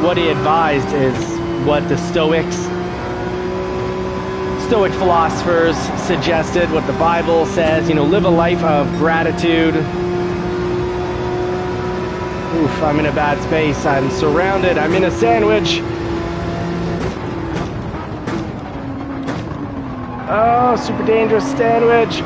what he advised is what the Stoic philosophers suggested, what the Bible says, you know, live a life of gratitude. Oof, I'm in a bad space. I'm surrounded. I'm in a sandwich. Oh, super dangerous sandwich.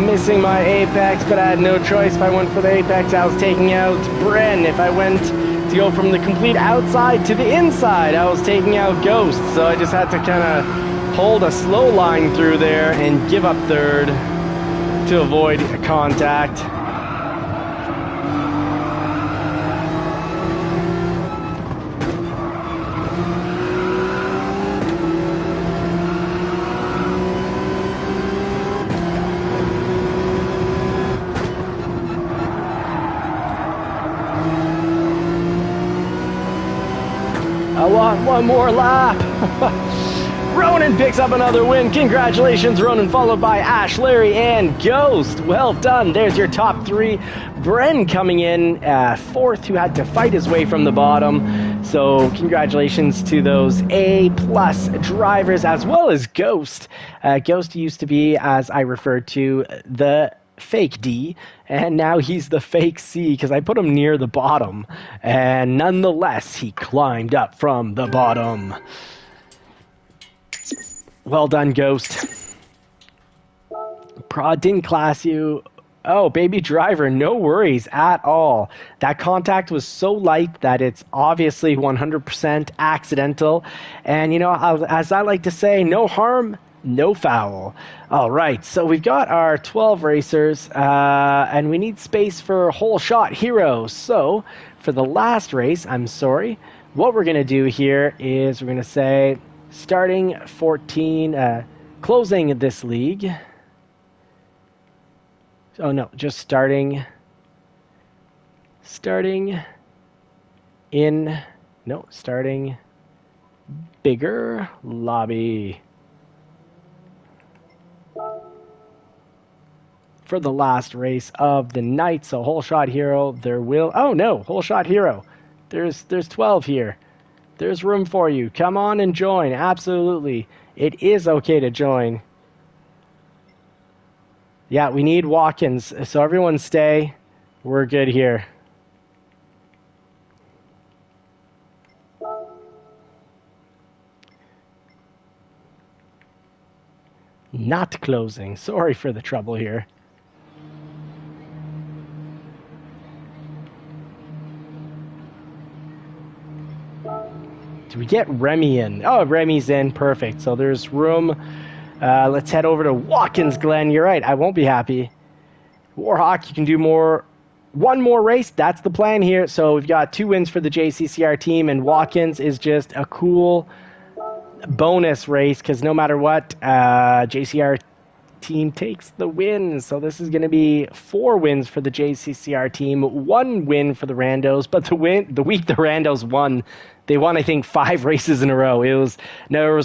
Missing my apex, but I had no choice. If I went for the apex, I was taking out Bren. If I went to go from the complete outside to the inside, I was taking out Ghost. So I just had to kind of hold a slow line through there and give up 3rd to avoid contact. I want one more lap. Ronan picks up another win. Congratulations, Ronan, followed by Ash, Larry, and Ghost. Well done. There's your top three. Bren coming in fourth, who had to fight his way from the bottom. So congratulations to those A-plus drivers, as well as Ghost. Ghost used to be, as I referred to, the fake D, and now he's the fake C because I put him near the bottom. And nonetheless, he climbed up from the bottom. Well done, Ghost. Prod didn't class you. Oh, baby driver, no worries at all. That contact was so light that it's obviously 100% accidental. And, you know, as I like to say, no harm, no foul. All right, so we've got our 12 racers, and we need space for whole shot heroes. So for the last race, I'm sorry, what we're going to do here is we're going to say starting 14, closing this league. Oh no, just starting bigger lobby. For the last race of the night, so whole shot hero, whole shot hero. There's 12 here. There's room for you. Come on and join. Absolutely. It is okay to join. Yeah, we need walk-ins, so everyone stay. We're good here. Not closing. Sorry for the trouble here. Do we get Remy in? Oh, Remy's in. Perfect. So there's room. Let's head over to Watkins Glen. You're right. I won't be happy. Warhawk, you can do one more race. That's the plan here. So we've got 2 wins for the JCCR team, and Watkins is just a cool bonus race because no matter what, JCR team takes the win. So this is going to be 4 wins for the JCCR team, 1 win for the Randos. But the week the Randos won, they won, I think, 5 races in a row. It was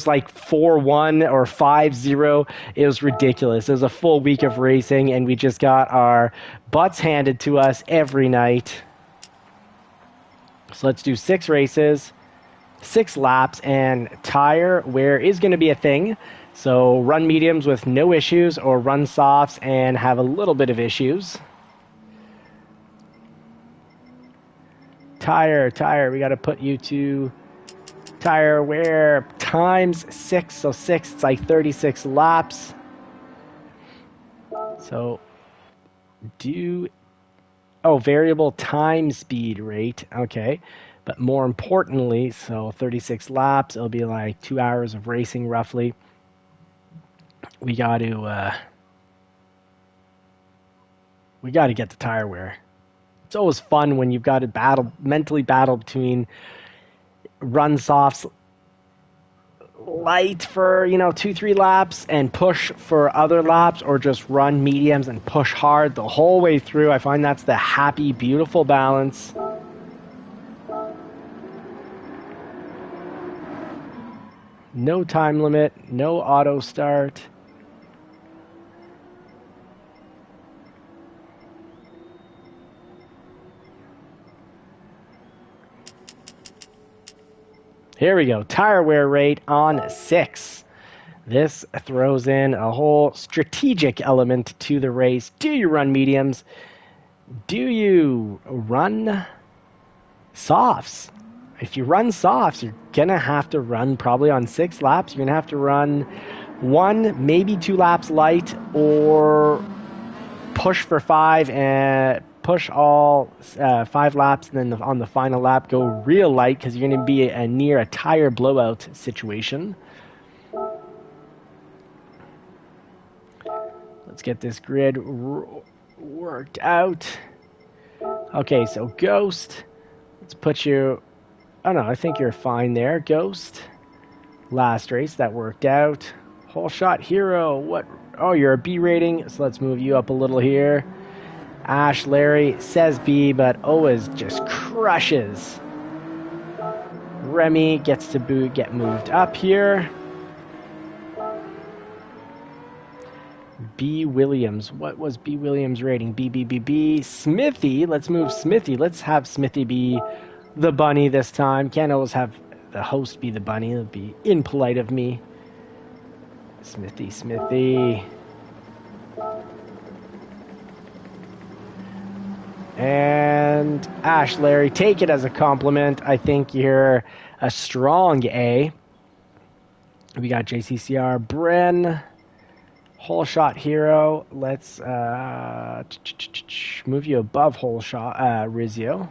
like 4-1 or 5-0. It was ridiculous. It was a full week of racing, and we just got our butts handed to us every night. So let's do 6 races, 6 laps, and tire wear is going to be a thing. So run mediums with no issues, or run softs and have a little bit of issues. Tire, we got to put you to tire wear times 6. So 6, it's like 36 laps. So variable time speed rate. Okay. But more importantly, so 36 laps, it'll be like 2 hours of racing roughly. We got to get the tire wear. It's always fun when you've got to mentally battle between run softs light for 2-3 laps and push for other laps, or just run mediums and push hard the whole way through. I find that's the happy, beautiful balance. No time limit, no auto start. Here we go. Tire wear rate on 6. This throws in a whole strategic element to the race. Do you run mediums? Do you run softs? If you run softs, you're going to have to run probably on 6 laps. You're going to have to run 1, maybe 2 laps light, or push for 5 and push all 5 laps, and then on the final lap go real light because you're going to be near a tire blowout situation. Let's get this grid worked out. Okay, so Ghost, let's put you... Oh no, I think you're fine there, Ghost. Last race, that worked out. Whole shot hero, what? Oh, you're a B rating, so let's move you up a little here. Ash, Larry says B, but always just crushes. Remy gets to get moved up here. B. Williams. What was B. Williams' rating? B. Smithy. Let's move Smithy. Let's have Smithy be the bunny this time. Can't always have the host be the bunny. It'd be impolite of me. Smithy. And Ash, Larry, take it as a compliment. I think you're a strong A. We got JCCR, Bren, Whole Shot Hero. Let's move you above Whole Shot, Rizio.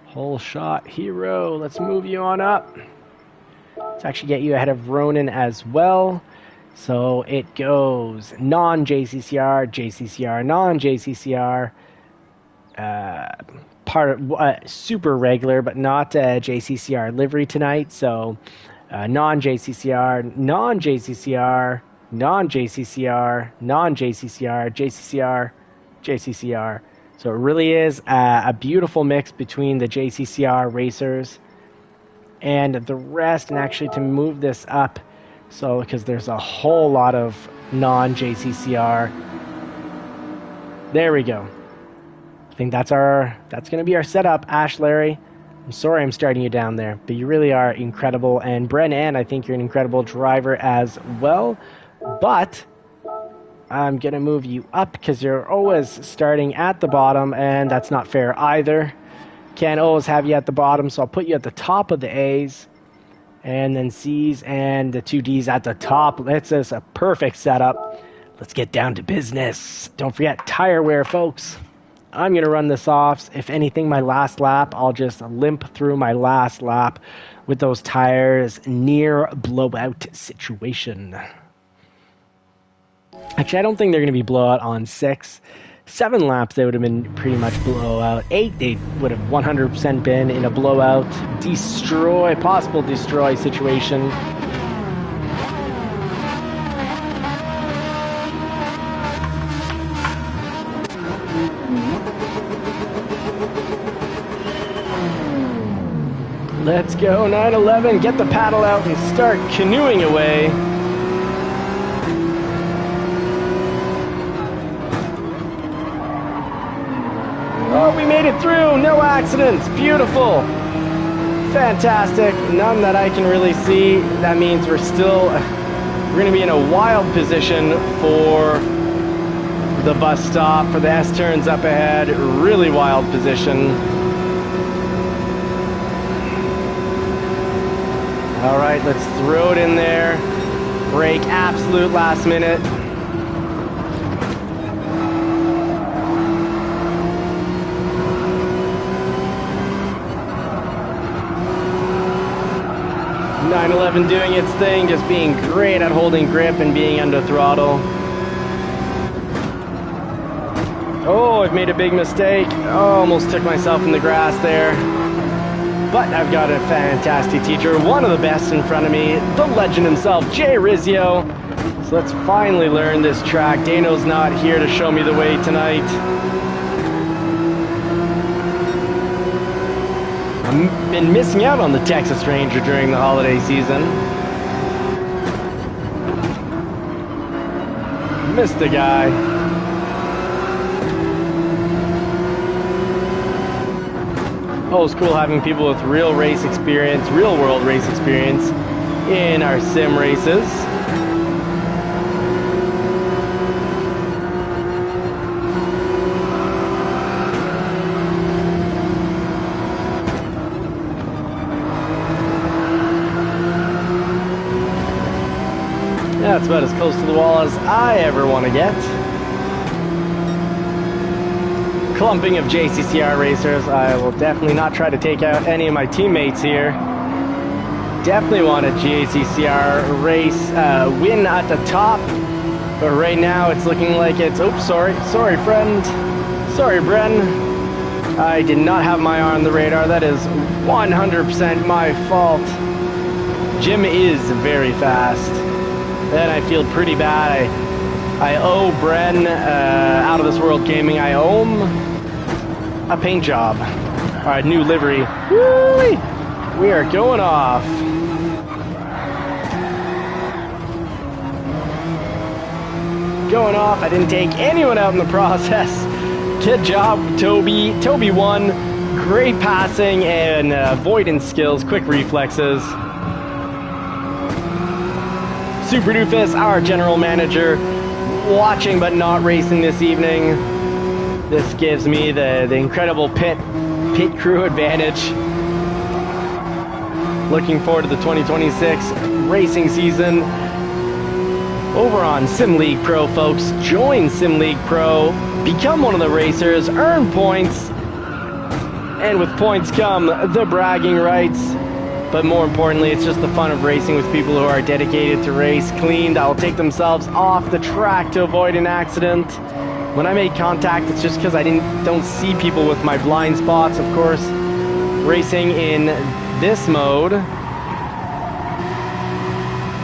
Whole Shot Hero. Let's move you on up. Let's actually get you ahead of Ronan as well. So it goes non-JCCR, JCCR, non-JCCR, super regular, but not JCCR livery tonight. So non-JCCR, non-JCCR, non-JCCR, non-JCCR, JCCR, JCCR. So it really is a beautiful mix between the JCCR racers and the rest. And actually to move this up, so because there's a whole lot of non-JCCR. There we go. I think that's going to be our setup. Ash, Larry, I'm sorry I'm starting you down there, but you really are incredible. And Brennan, I think you're an incredible driver as well. But I'm going to move you up because you're always starting at the bottom, and that's not fair either. Can't always have you at the bottom, so I'll put you at the top of the A's. And then C's and the 2 D's at the top. That's us a perfect setup. Let's get down to business. Don't forget tire wear, folks. I'm going to run this off. If anything, my last lap, I'll just limp through my last lap with those tires near blowout situation. Actually, I don't think they're going to be blowout on 6. 7 laps, they would have been pretty much blowout. 8, they would have 100% been in a blowout, possible destroy situation. Let's go, 911, get the paddle out and start canoeing away. Oh, we made it through, no accidents, beautiful, fantastic, none that I can really see. That means we're going to be in a wild position for the bus stop, for the S-turns up ahead, really wild position. All right, let's throw it in there, brake absolute last minute. .911 doing its thing, just being great at holding grip and being under throttle. Oh, I've made a big mistake. Oh, almost took myself in the grass there. But I've got a fantastic teacher, one of the best in front of me, the legend himself, Jay Rizzio. So let's finally learn this track. Dano's not here to show me the way tonight. I've been missing out on the Texas Ranger during the holiday season. Missed the guy. Oh, it's cool having people with real race experience, real world race experience in our sim races. That's about as close to the wall as I ever want to get. Clumping of JCCR racers. I will definitely not try to take out any of my teammates here. Definitely want a JCCR race win at the top. But right now it's looking like it's... Oops, sorry friend. Sorry, Bren. I did not have my eye on the radar. That is 100% my fault. Jim is very fast. Then I feel pretty bad. I owe Bren, Out of This World Gaming, I owe him a paint job. Alright, new livery. Woo-wee! We are going off. going off. I didn't take anyone out in the process. Good job, Toby. Toby won. Great passing and avoidance skills, quick reflexes. Super Doofus, our general manager, watching but not racing this evening. This gives me the incredible pit crew advantage. Looking forward to the 2026 racing season over on Sim League Pro, folks. Join Sim League Pro, become one of the racers, earn points, and with points come the bragging rights. But more importantly, it's just the fun of racing with people who are dedicated to race clean, that will take themselves off the track to avoid an accident. When I make contact, it's just because I don't see people with my blind spots, of course. Racing in this mode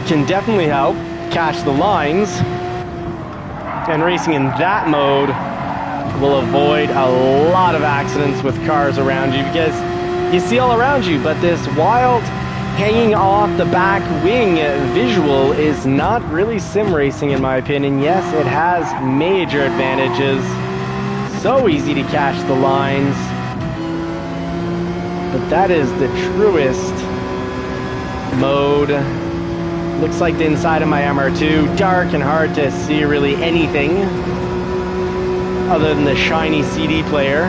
can definitely help catch the lines, and racing in that mode will avoid a lot of accidents with cars around you, because you see all around you, but this wild hanging off the back wing visual is not really sim racing in my opinion. Yes, it has major advantages, so easy to catch the lines, but that is the truest mode. Looks like the inside of my MR2, dark and hard to see really anything other than the shiny CD player.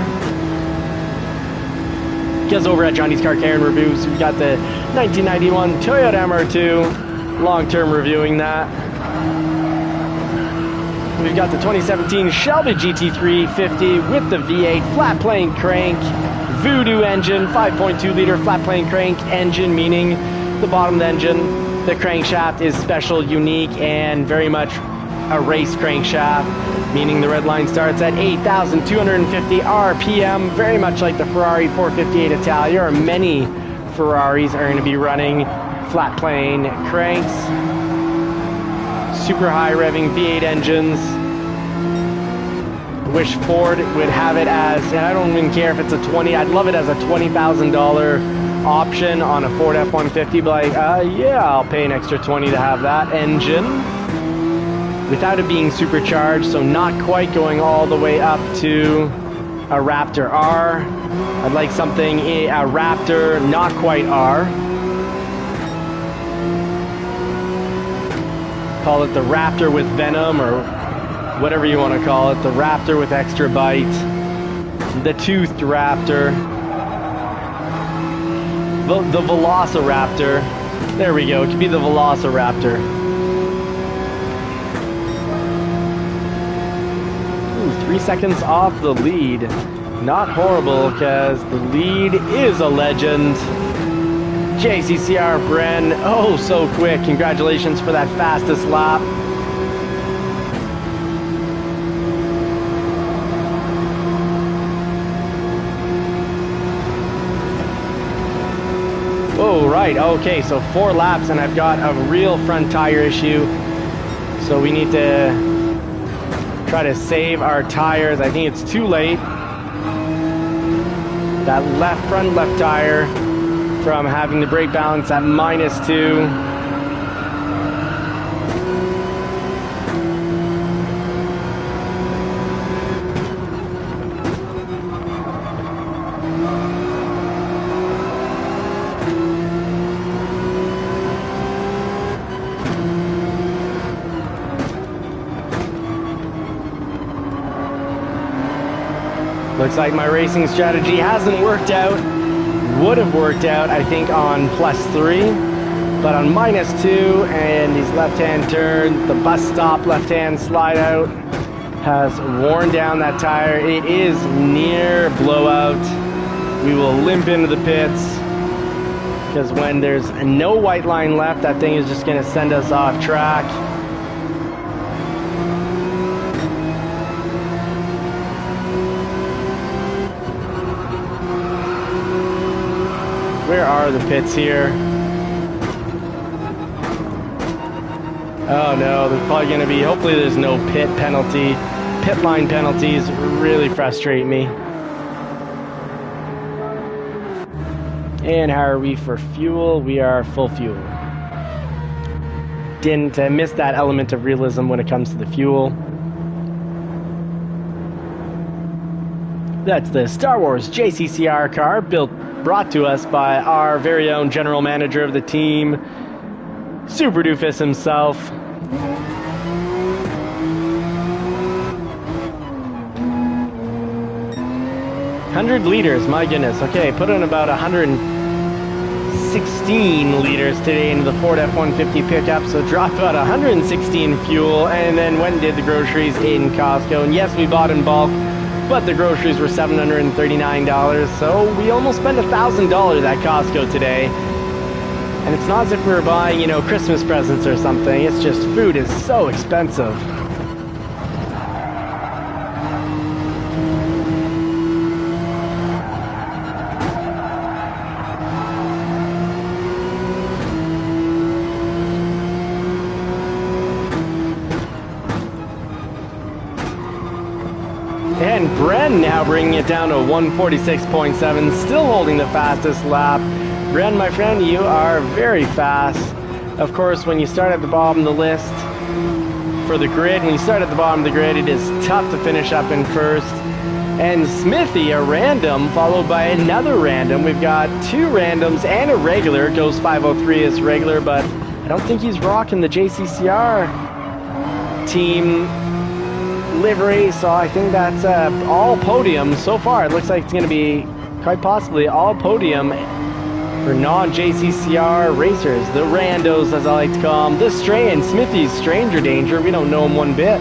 Because over at Johnny's Car Care and Reviews, we got the 1991 Toyota MR2, long-term reviewing that. We've got the 2017 Shelby GT350 with the V8 flat plane crank, Voodoo engine, 5.2 liter flat plane crank engine, meaning the bottom of the engine, the crankshaft is special, unique, and very much a race crankshaft, meaning the red line starts at 8,250 RPM, very much like the Ferrari 458 Italia, or many Ferraris are going to be running flat plane cranks. Super high revving V8 engines. Wish Ford would have it as, and I don't even care if it's a 20, I'd love it as a $20,000 option on a Ford F-150, but like, yeah, I'll pay an extra 20 to have that engine without it being supercharged, so not quite going all the way up to a Raptor R. I'd like something, a Raptor, not quite R. Call it the Raptor with Venom, or whatever you want to call it. The Raptor with extra bite. The Toothed Raptor. The Velociraptor. There we go. It could be the Velociraptor. Ooh, 3 seconds off the lead. Not horrible, because the lead is a legend. JCCR Bren, oh so quick. Congratulations for that fastest lap. Oh, right, okay, so 4 laps and I've got a real front tire issue. So we need to try to save our tires. I think it's too late. That front left tire from having the brake balance at -2. Looks like my racing strategy hasn't worked out. Would have worked out, I think, on +3, but on -2, and these left-hand turns, the bus stop left-hand slide out has worn down that tire. It is near blowout. We will limp into the pits, because when there's no white line left, that thing is just going to send us off track. Where are the pits here? Oh no, there's probably going to be, hopefully there's no pit penalty. Pit line penalties really frustrate me. And how are we for fuel? We are full fuel. Didn't miss that element of realism when it comes to the fuel. That's the Star Wars JCCR car, brought to us by our very own general manager of the team, Super Doofus himself. $100 my goodness. Okay, put in about 116 liters today into the Ford F-150 pickup, so dropped about 116 fuel, and then went and did the groceries in Costco. And yes, we bought in bulk, but the groceries were $739, so we almost spent $1,000 at Costco today. And it's not as if we were buying, you know, Christmas presents or something. It's just food is so expensive. And Bren now bringing it down to 146.7, still holding the fastest lap. Bren, my friend, you are very fast. Of course, when you start at the bottom of the list for the grid, when you start at the bottom of the grid, it is tough to finish up in first. And Smithy, a random, followed by another random. We've got two randoms and a regular. Goes 503 as regular, but I don't think he's rocking the JCCR team livery, so I think that's all podium so far. It looks like it's going to be quite possibly all podium for non-JCCR racers, the randos as I like to call them, the Stray and Smithy's stranger danger. We don't know him one bit.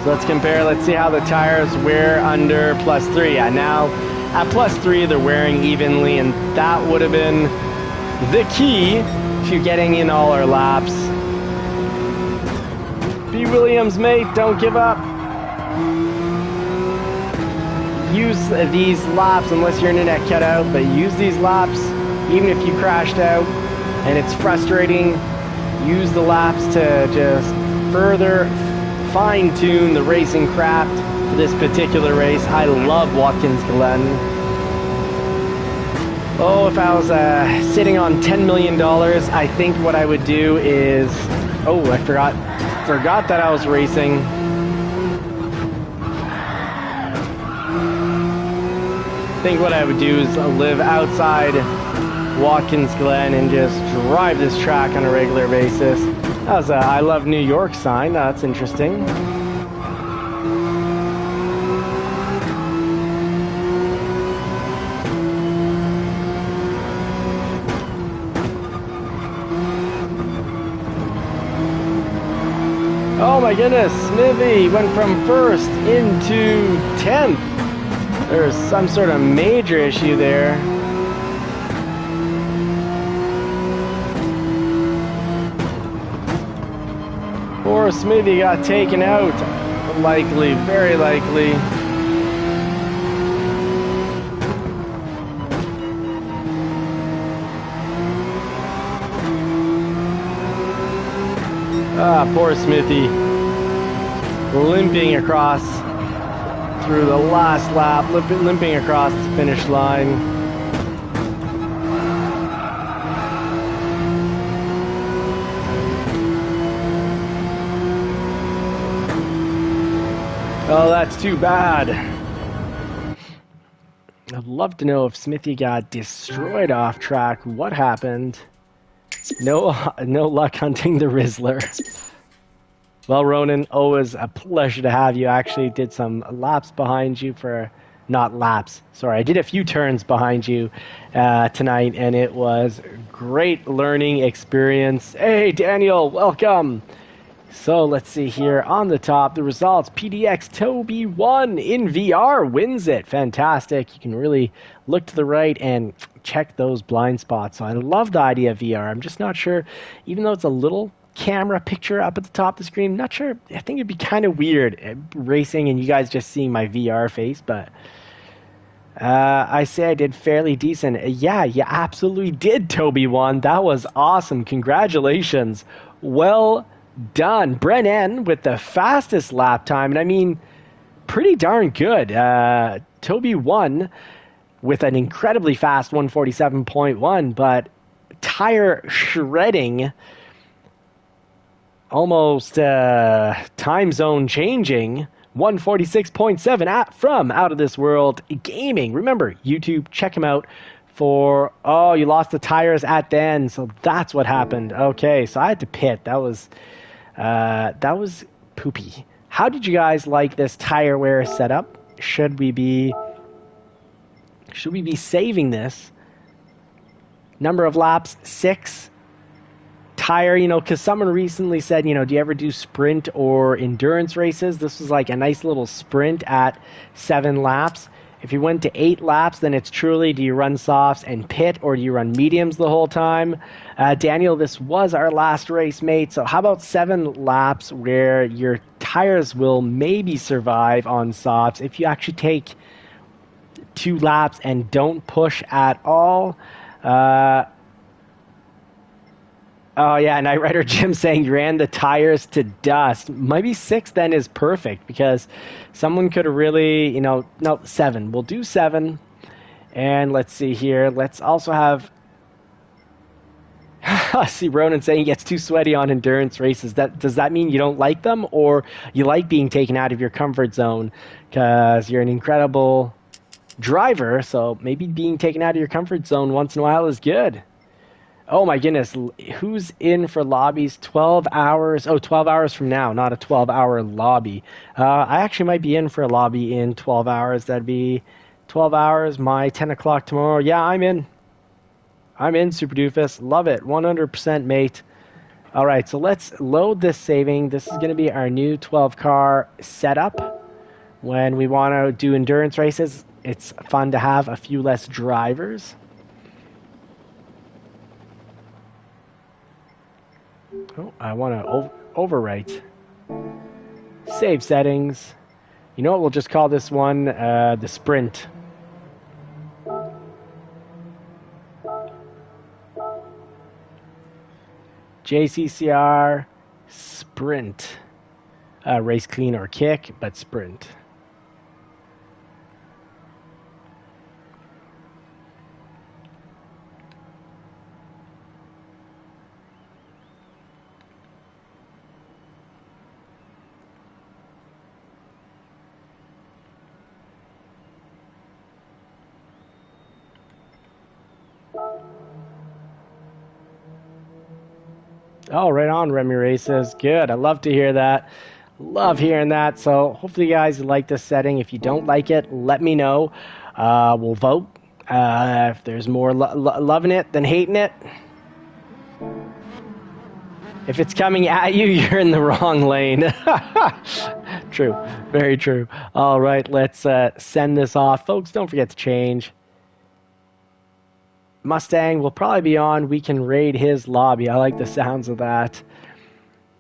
So let's compare, let's see how the tires wear under +3. Yeah, now at +3 they're wearing evenly, and that would have been the key to getting in all our laps. B. Williams, mate, don't give up. Use these laps, unless your internet cut out, but use these laps, even if you crashed out and it's frustrating, use the laps to just further fine-tune the racing craft for this particular race. I love Watkins Glen. Oh, if I was sitting on $10 million, I think what I would do is... Oh, I forgot that I was racing. I think what I would do is live outside Watkins Glen and just drive this track on a regular basis. That was a I love New York sign. That's interesting. Oh my goodness, Smithy went from first into 10th. There's some sort of major issue there. Poor Smithy got taken out. Likely, very likely. Ah, poor Smithy. Limping across through the last lap, limping across the finish line. Oh, that's too bad. I'd love to know if Smithy got destroyed off track. What happened? No luck hunting the Rizzler. Well, Ronan, always a pleasure to have you. Actually did some laps behind you for... Not laps. Sorry, I did a few turns behind you tonight, and it was great learning experience. Hey, Daniel, welcome. So let's see here on the top, the results. PDX Toby 1 in VR wins it. Fantastic. You can really look to the right and check those blind spots. So I love the idea of VR. I'm just not sure, even though it's a little camera picture up at the top of the screen, not sure. I think it'd be kind of weird racing and you guys just seeing my VR face, but I say I did fairly decent. Yeah, you absolutely did, Toby 1. That was awesome. Congratulations. Well done. Brennan with the fastest lap time, and I mean, pretty darn good. Toby 1 with an incredibly fast 147.1, but tire shredding almost time zone changing 146.7 from Out of This World Gaming. Remember, YouTube, check him out for, oh, you lost the tires at the end, so that's what happened. Okay, so I had to pit. That was poopy. How did you guys like this tire wear setup? Should we be saving this? Number of laps, 6. Tire, because someone recently said, do you ever do sprint or endurance races? This was like a nice little sprint at 7 laps. If you went to 8 laps, then it's truly, do you run softs and pit, or do you run mediums the whole time? Daniel, this was our last race, mate. So how about 7 laps where your tires will maybe survive on softs if you actually take 2 laps and don't push at all? Oh, yeah, Night Rider Jim saying you ran the tires to dust. Maybe 6 then is perfect, because someone could have really, no, 7. We'll do 7. And let's see here. Let's also have... I see Ronan saying he gets too sweaty on endurance races. Does that mean you don't like them, or you like being taken out of your comfort zone? Because you're an incredible driver, so maybe being taken out of your comfort zone once in a while is good. Oh my goodness, who's in for lobbies? 12 hours. Oh, 12 hours from now, not a 12-hour lobby. I actually might be in for a lobby in 12 hours. That'd be 12 hours, my 10 o'clock tomorrow. Yeah, I'm in. I'm in, Super Doofus. Love it. 100%, mate. All right, so let's load this saving. This is going to be our new 12-car setup. When we want to do endurance races, it's fun to have a few less drivers. Oh, I want to overwrite. Save settings. You know what? We'll just call this one the Sprint. JCCR Sprint. Race clean or kick, but Sprint. Oh, right on, Remy Races. Good. I love to hear that. Love hearing that. So hopefully you guys like this setting. If you don't like it, let me know. We'll vote. If there's more loving it than hating it. If it's coming at you, you're in the wrong lane. True. Very true. All right, let's send this off. Folks, don't forget to change. Mustang will probably be on. We can raid his lobby. I like the sounds of that.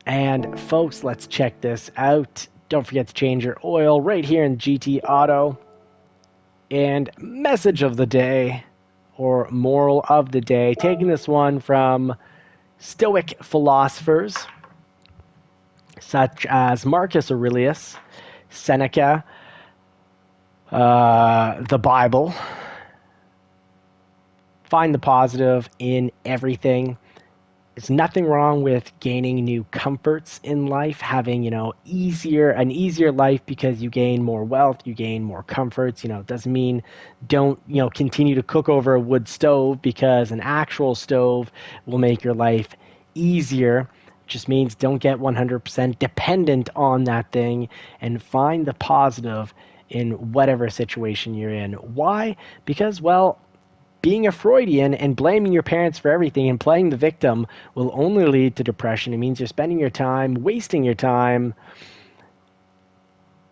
And folks, let's check this out. Don't forget to change your oil right here in GT Auto. And message of the day, or moral of the day, taking this one from Stoic philosophers such as Marcus Aurelius, Seneca, the Bible. Find the positive in everything. There's nothing wrong with gaining new comforts in life, having, an easier life because you gain more wealth, you gain more comforts. It doesn't mean don't, continue to cook over a wood stove, because an actual stove will make your life easier. It just means don't get 100% dependent on that thing, and find the positive in whatever situation you're in. Why? Because, well, being a Freudian and blaming your parents for everything and playing the victim will only lead to depression. It means you're spending your time, wasting your time,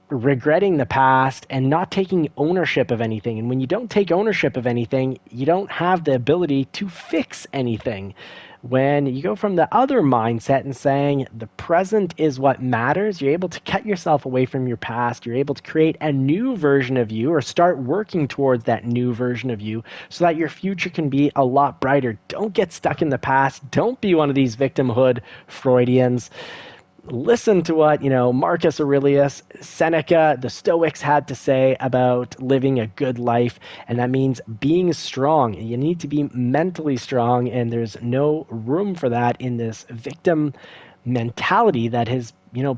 regretting the past, and not taking ownership of anything. And when you don't take ownership of anything, you don't have the ability to fix anything. When you go from the other mindset and saying the present is what matters, you're able to cut yourself away from your past. You're able to create a new version of you, or start working towards that new version of you, so that your future can be a lot brighter. Don't get stuck in the past. Don't be one of these victimhood Freudians. listen to what, Marcus Aurelius, Seneca, the Stoics had to say about living a good life. And that means being strong. You need to be mentally strong, and there's no room for that in this victim mentality that has,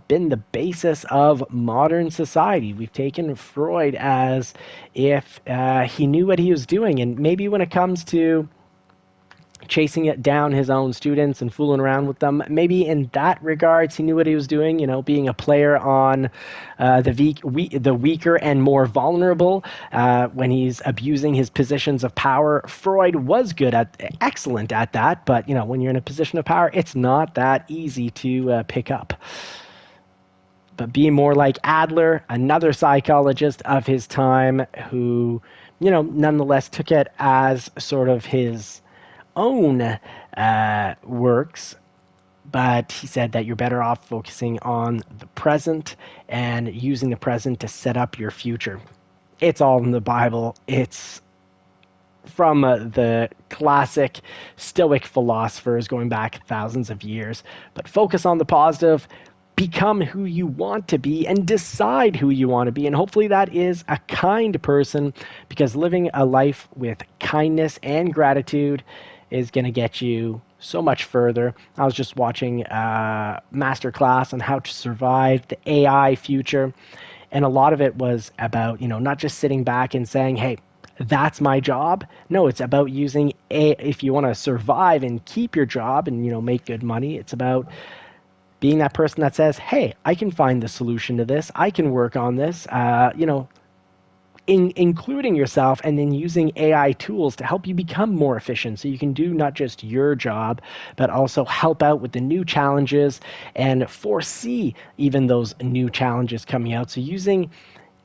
been the basis of modern society. We've taken Freud as if he knew what he was doing. And maybe when it comes to chasing it down his own students and fooling around with them. Maybe in that regards, he knew what he was doing, being a player on the weaker and more vulnerable when he's abusing his positions of power. Freud was excellent at that, but, when you're in a position of power, it's not that easy to pick up. But be more like Adler, another psychologist of his time who, nonetheless took it as sort of his own works, but he said that you're better off focusing on the present and using the present to set up your future. It's all in the Bible. It's from the classic Stoic philosophers going back thousands of years. But focus on the positive, become who you want to be, and decide who you want to be. And hopefully that is a kind person, because living a life with kindness and gratitude is going to get you so much further. I was just watching a masterclass on how to survive the AI future, and a lot of it was about, not just sitting back and saying, hey, that's my job. No, it's about using if you want to survive and keep your job and, make good money, it's about being that person that says, hey, I can find the solution to this. I can work on this, including yourself, and then using AI tools to help you become more efficient so you can do not just your job, but also help out with the new challenges and foresee even those new challenges coming out. So using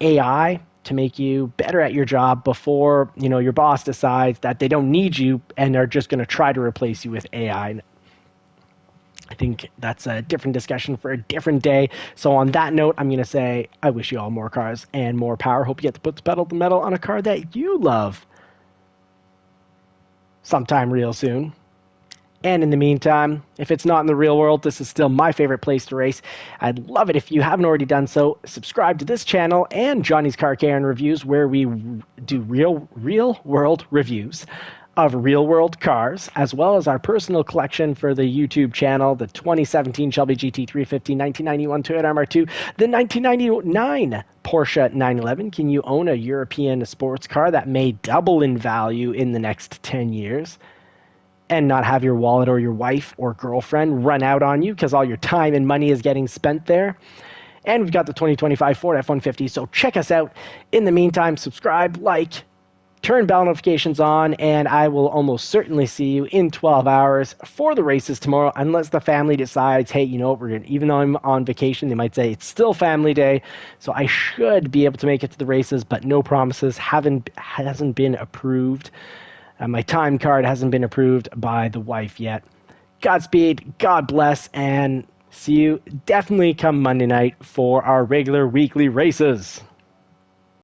AI to make you better at your job before, your boss decides that they don't need you and are just going to try to replace you with AI. I think that's a different discussion for a different day. So on that note, I'm going to say I wish you all more cars and more power. Hope you get to put the pedal to the metal on a car that you love sometime real soon. And in the meantime, if it's not in the real world, this is still my favorite place to race. I'd love it if you haven't already done so. Subscribe to this channel and Johnny's Car Care and Reviews, where we do real world reviews of real-world cars, as well as our personal collection for the YouTube channel, the 2017 Shelby GT350, 1991 Toyota MR2, the 1999 Porsche 911. Can you own a European sports car that may double in value in the next 10 years and not have your wallet or your wife or girlfriend run out on you because all your time and money is getting spent there? And we've got the 2025 Ford F-150, so check us out. In the meantime, subscribe, like, turn bell notifications on, and I will almost certainly see you in 12 hours for the races tomorrow, unless the family decides, hey, even though I'm on vacation, they might say it's still family day, so I should be able to make it to the races, but no promises. Hasn't been approved. My time card hasn't been approved by the wife yet. Godspeed, God bless, and see you definitely come Monday night for our regular weekly races.